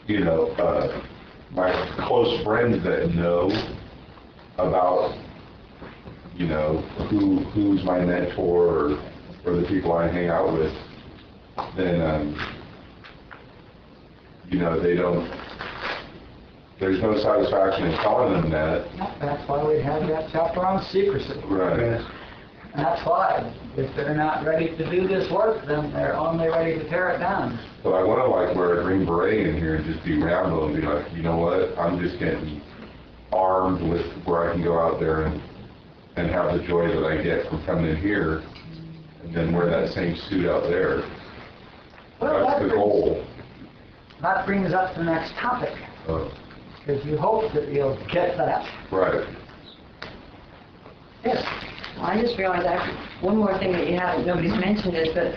you know, my close friends that know about, you know, who's my mentor or the people I hang out with, then, you know, they don't, there's no satisfaction in telling them that. That's why we have that chapter on secrecy. Right. And that's why, if they're not ready to do this work, then they're only ready to tear it down. But I want to like wear a green beret in here and just be Rambo and be like, you know what, I'm just getting armed with where I can go out there and have the joy that I get from coming in here and then wear that same suit out there. Well, that's the goal. That brings up the next topic, because you hope that you'll get that. Right. Yes. I just realized one more thing that nobody's mentioned is that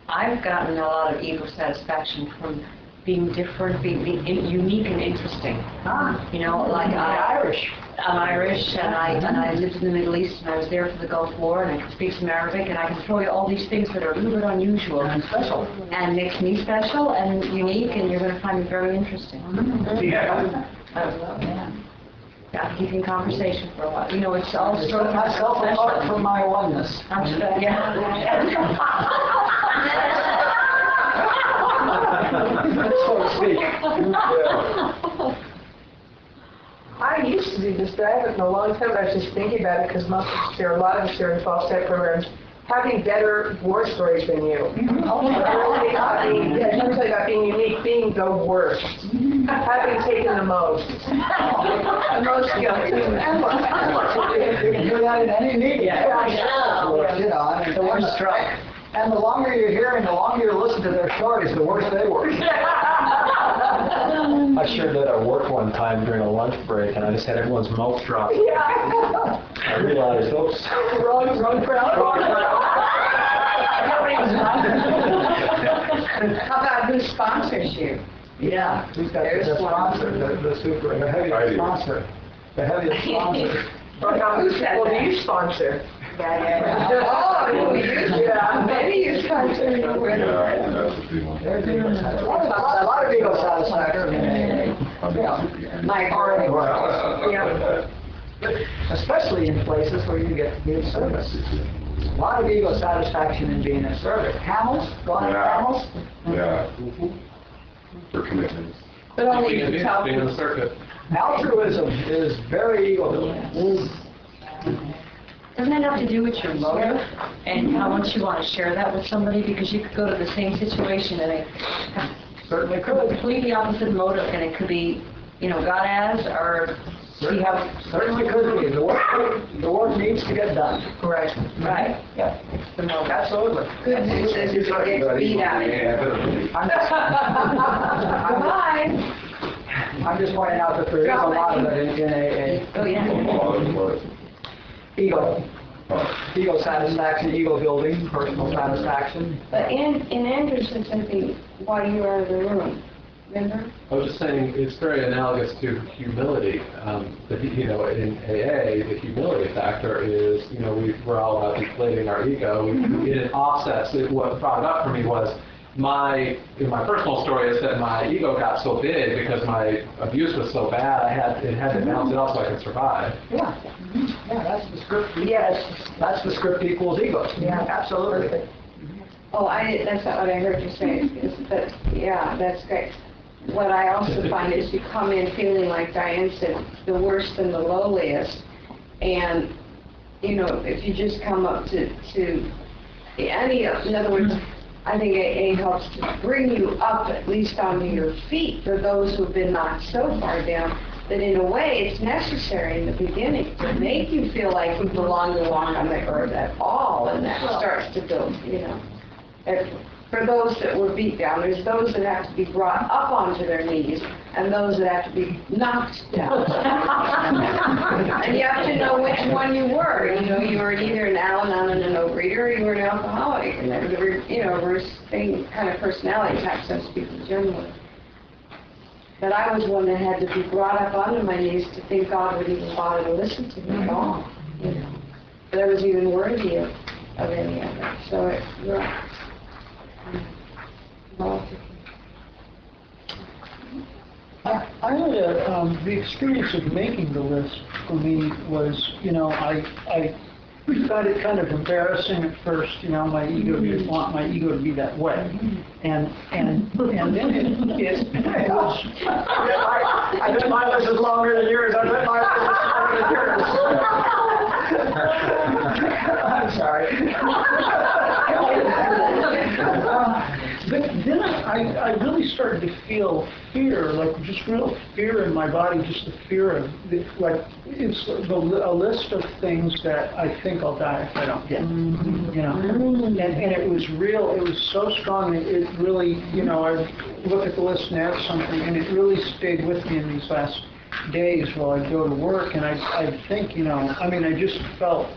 I've gotten a lot of ego satisfaction from being different, being unique and interesting. You know, like I'm Irish, and I lived in the Middle East, and I was there for the Gulf War, and I can speak some Arabic, and I can throw you all these things that are a little bit unusual and special, and makes me special and unique, and you're going to find me very interesting. Yeah. Got to keep in conversation for a while. You know, it's all sort of myself apart from my oneness. Yeah. So to speak. Yeah. I used to do this, but I haven't in a long time. I was just thinking about it because most of us here, a lot of us here in 12-step programs, having better war stories than you. Really about being unique, being the worst. Having taken the most. The most guilty. You can do that in any meeting. Yeah. You know, I mean, the worst strike. And the longer you're here and the longer you listen to their stories, the worse they were. I sure did at work one time during a lunch break, and I just had everyone's mouth drop. Yeah. I realized, oops. Wrong crowd. How about who sponsors you? Yeah, who's got the sponsor, the heaviest sponsor. The heaviest sponsor. Well, do you sponsor? Oh, yeah. Maybe you sponsor me. Yeah, that's a big one. A lot of ego satisfaction. My heart. Especially in places where you get to be of service. A lot of ego satisfaction in being of service. Camels? Going on camels? Yeah. For commitments. But only Being in the circuit. Altruism is very ego. Doesn't that have to do with your motive and how much you want to share that with somebody? Because you could go to the same situation and it certainly could be completely opposite motive, and it could be, you know, God has, or see how. Certainly could be. The work needs to get done. Correct. Right. Yeah. It's the motive. Absolutely. Good news is it gets beat out of you. Bye. I'm just pointing out that there is a lot of it in AA. Oh, yeah. Ego satisfaction, ego building, personal satisfaction. But in Andrew said something while you were in the room. Remember? I was just saying it's very analogous to humility. You know, in AA, the humility factor is, you know, we're all about deflating our ego. It offsets. What brought it up for me was in my personal story is that my ego got so big because my abuse was so bad. It had to balance it out so I could survive. Yeah. Yeah, that's the script. Yes. That's the script equals ego. Yeah, absolutely. Oh, that's not what I heard you say. But yeah, that's great. What I also find is you come in feeling like Diane said, the worst and the lowliest, and you know, if you just come up to in other words, I think AA helps to bring you up at least onto your feet for those who've been knocked so far down that in a way it's necessary in the beginning to make you feel like you belong to walk on the earth at all, and that starts to build, you know. For those that were beat down, there's those that have to be brought up onto their knees, and those that have to be knocked down. And you have to know which one you were. You know, you were either an Al-Anon and an overeater, or you were an alcoholic, and there were, you know, same kind of personality types, so to speak, generally. But I was one that had to be brought up onto my knees to think God would even bother to listen to me at all. You know, that I was even worthy of any of it. So it, yeah. I had the experience of making the list for me was, you know, I found it kind of embarrassing at first. You know, my ego didn't want my ego to be that way, and then it was. I bet my list is longer than yours. I bet my list is longer than yours. I'm sorry. But then I really started to feel fear, like just real fear in my body, just the fear of, like, it's a list of things that I think I'll die if I don't get, you know. And it was real, it was so strong, it really, you know, I look at the list and add something, and it really stayed with me in these last days while I go to work, and I think, you know, I mean, I just felt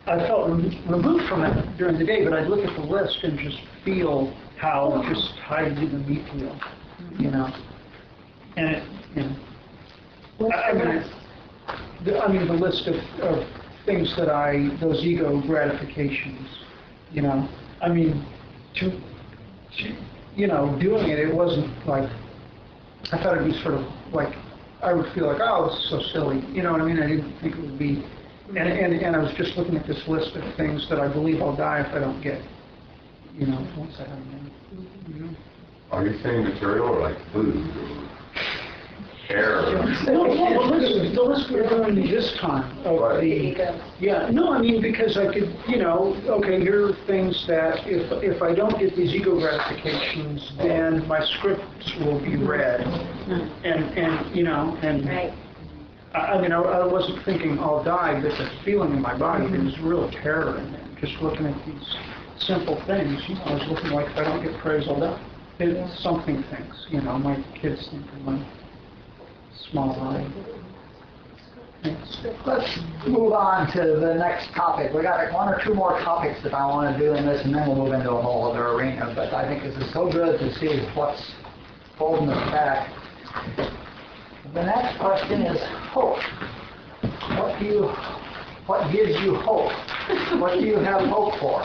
I felt removed from it during the day, but I'd look at the list and just feel how just tied to the meat wheel, you know. And it, you know, I mean the list of things that those ego gratifications, you know. I mean, to you know, doing it, it wasn't like, I thought it'd be sort of like, I would feel like, oh, this is so silly, you know what I mean? I didn't think it would be. And I was just looking at this list of things that I believe I'll die if I don't get, you know, once I have them. You know? Are you saying material or like food? Air? The list we're doing this time of yeah, no, I mean, because I could, you know, okay, here are things that if I don't get these ego gratifications, then my scripts will be read, and you know, and. Right. I mean, I wasn't thinking I'll die, but the feeling in my body, there was real terror in there. Just looking at these simple things, you know, I was looking like, if I don't get praise, I'll die. It's something things, you know, my kids think of my small eye. Let's move on to the next topic. We got one or two more topics that I want to do in this, and then we'll move into a whole other arena. But I think this is so good to see what's holding us back. The next question is hope. What gives you hope? What do you have hope for?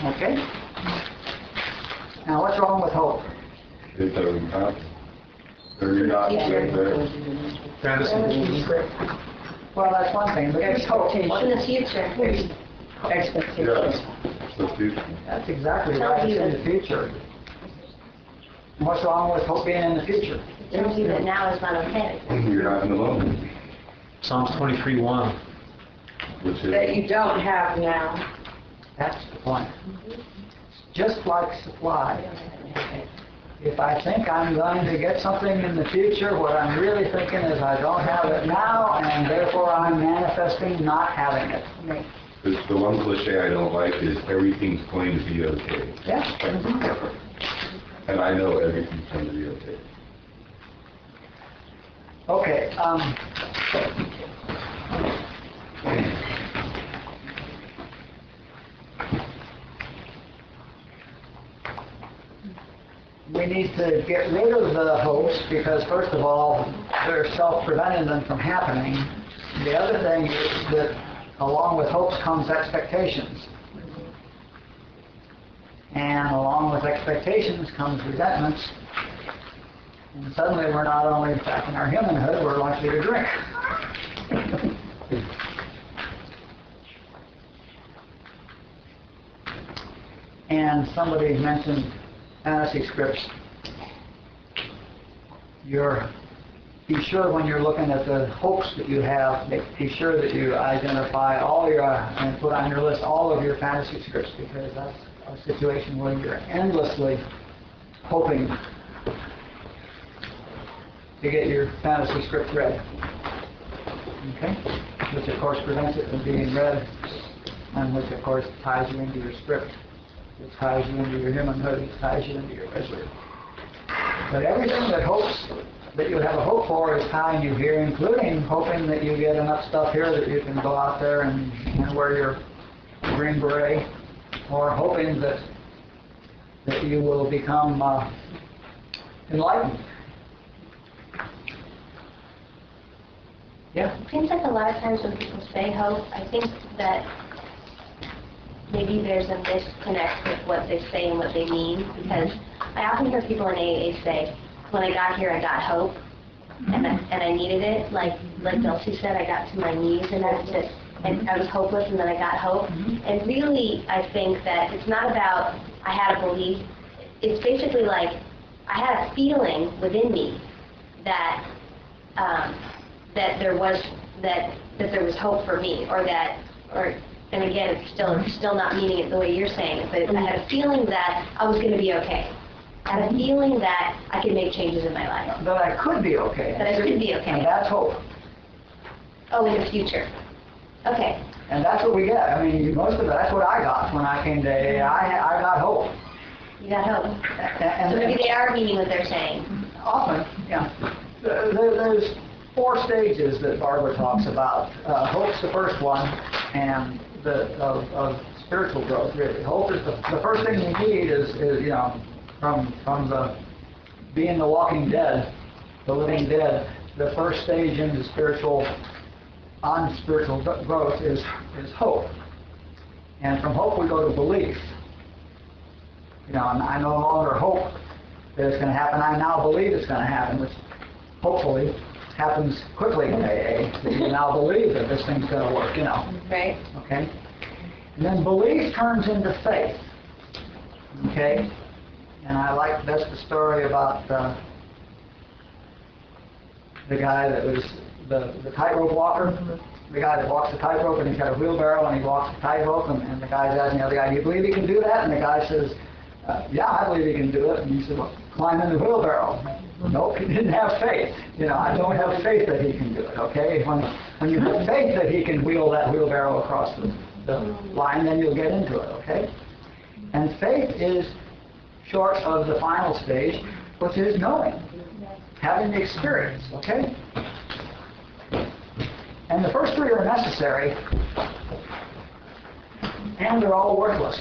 Okay. Now, what's wrong with hope? It doesn't happen. You're not right there. Fantasy. Well, that's one thing, but there's hope. What's in the future? Expectations. Yeah, it's the future. That's exactly right. It's in the future. What's wrong with hope being in the future? It tells you that now is not okay. You're not in the moment. Psalms 23:1. Which is, That you don't have now. That's the point. Just like supply. If I think I'm going to get something in the future, what I'm really thinking is I don't have it now, and therefore I'm manifesting not having it. the one cliche I don't like is everything's going to be okay. Yeah. And I know everything's going to be okay. Okay. We need to get rid of the hopes because, first of all, they're self-preventing them from happening. The other thing is that along with hopes comes expectations. And along with expectations comes resentments. And suddenly we're not only back in our humanhood, we're likely to drink. And somebody mentioned fantasy scripts. Be sure when you're looking at the hopes that you have, be sure that you identify all your, and put on your list all of your fantasy scripts, because that's a situation where you're endlessly hoping to get your fantasy script read. Okay? Which of course prevents it from being read, and which of course ties you into your script, which ties you into your humanhood, which ties you into your misery. But everything that you have a hope for is tying you here, including hoping that you get enough stuff here that you can go out there and wear your green beret, or hoping that you will become enlightened. Yeah? It seems like a lot of times when people say hope, I think that maybe there's a disconnect with what they say and what they mean, because I often hear people in AA say, when I got here I got hope, and I needed it, like Dulcie said, I got to my knees and I was hopeless and then I got hope. And really I think that it's not about I had a belief, it's basically like I had a feeling within me that that there was hope for me, and again, it's still not meaning it the way you're saying it, but I had a feeling that I was going to be okay. I had a feeling that I could make changes in my life. That I could be okay. That I could be okay. And that's hope. Oh, in the future. Okay. And that's what we get. I mean, most of it, that's what I got when I came to AA. I got hope. You got hope. So maybe they are meaning what they're saying. Often, yeah. There's 4 stages that Barbara talks about. Hope's the first one, and of spiritual growth, really. Hope is the first thing you need is from the being the walking dead, the living dead. The first stage into spiritual growth is hope. And from hope we go to belief. And I no longer hope that it's going to happen. I now believe it's going to happen, which hopefully happens quickly in AA. That you now believe that this thing's going to work, Right. Okay? And then belief turns into faith. Okay? And that's the story about the guy that was the tightrope walker, the guy that walks the tightrope, and he's got a wheelbarrow and he walks the tightrope, and the guy's asking the other guy, do you believe he can do that? And the guy says, yeah, I believe he can do it. And he said, well, climb in the wheelbarrow. Nope, he didn't have faith. I don't have faith that he can do it, okay? When you have faith that he can wheel that wheelbarrow across the line, then you'll get into it, okay? And faith is short of the final stage, which is knowing, having the experience, okay? And the first 3 are necessary, and they're all worthless.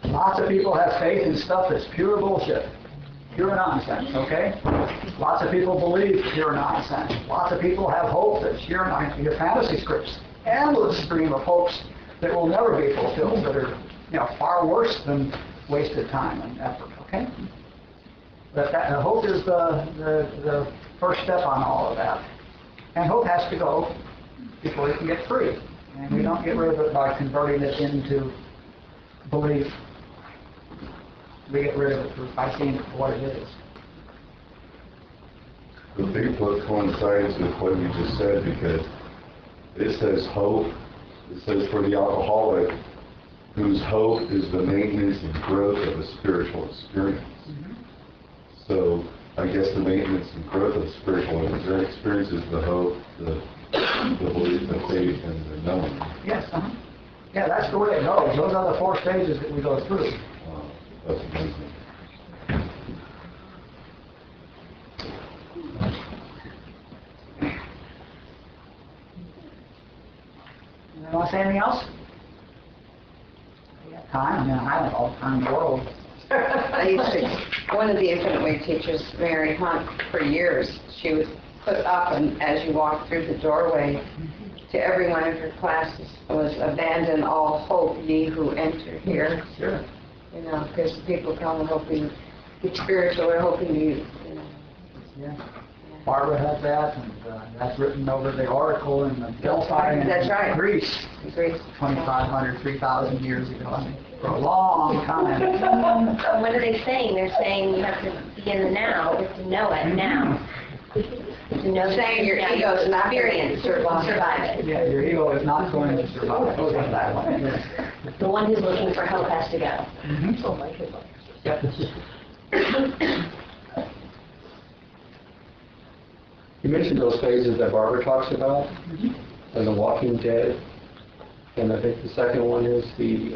Lots of people have faith in stuff that's pure bullshit, pure nonsense, okay? Lots of people believe pure nonsense. Lots of people have hope that's pure nonsense. Your fantasy scripts, endless stream of hopes that will never be fulfilled, that are far worse than wasted time and effort, okay? But hope is the first step on all of that. And hope has to go before you can get free. And we don't get rid of it by converting it into belief. We get rid of it by seeing it for what it is. I think what coincides with what you just said, because it says hope, it says for the alcoholic, whose hope is the maintenance and growth of a spiritual experience. So I guess the maintenance and growth of spiritual experience is the hope, the belief, the faith, and the knowing. Yes, yeah, that's the way it goes. Those are the 4 stages that we go through. Wow, that's amazing. You want to say anything else? We got time. I have all the time in the world. One of the Infinite Way teachers, Mary Hunt, for years, she would put up, and as you walk through the doorway to every one of her classes, was abandon all hope, ye who enter here. Sure. Because people come hoping, it's spiritual, they're hoping you. Yeah. Barbara had that, and that's written over the oracle in the Delphi in Greece. 2,500, 3,000 years ago. For a long time. What are they saying? They're saying you have to be in the now, you have to know it now. To know saying your ego is not going to survive it. Yeah, your ego is not going to survive. That one. The one who's looking for hope has to go. Oh my goodness. Yep. You mentioned those phases that Barbara talks about, and the Walking Dead, and I think the second one is the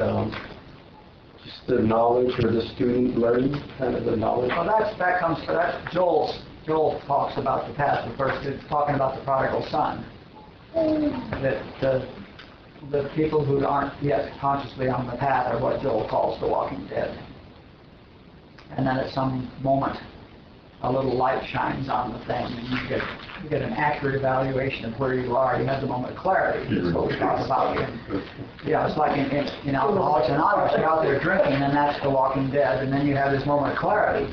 just the knowledge or the student learning, kind of the knowledge. Well, that's Joel talks about the past. First, it's talking about the prodigal son. That the people who aren't yet consciously on the path are what Joel calls the walking dead. And then at some moment, a little light shines on the thing, and you get an accurate evaluation of where you are. You have the moment of clarity. That's what we talk about. It's like in Alcoholics Anonymous, you're out there drinking, and that's the walking dead, and then you have this moment of clarity.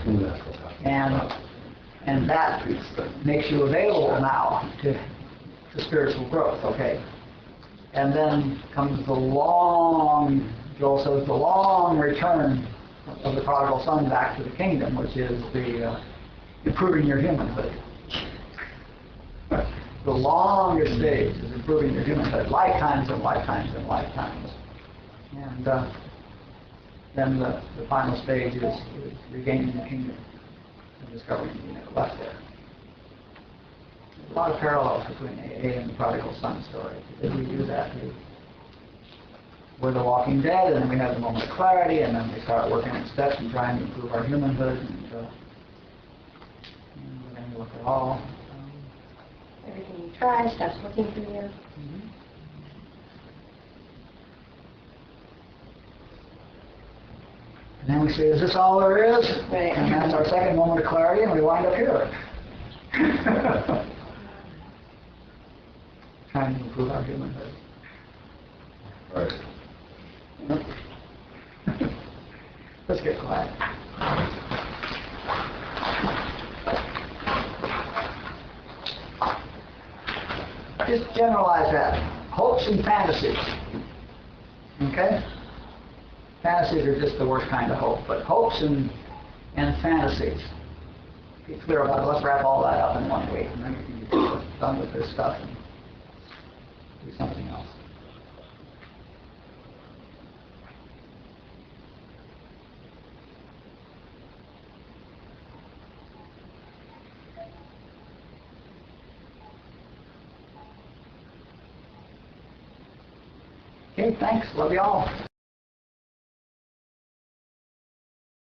And that makes you available now to spiritual growth, okay? And then comes the long, Joel says, the long return of the prodigal son back to the kingdom, which is the improving your humanhood. The longest stage is improving your humanhood, lifetimes and lifetimes and lifetimes. And then the final stage is regaining the kingdom and discovering you never left there. There's a lot of parallels between AA and the prodigal son story. Did we do that? We're the walking dead, and then we have the moment of clarity, and then we start working in steps and trying to improve our humanhood. And then we look at all. Everything you try stops working for you. And then we say, is this all there is? Right. And that's our second moment of clarity, and we wind up here. Trying to improve our humanhood. Right. Let's get quiet. Just generalize that. Hopes and fantasies. Okay? Fantasies are just the worst kind of hope, but hopes and fantasies. Be clear about it. Let's wrap all that up in 1 week, and then we can be done with this stuff and do something else. Okay, thanks. Love you all.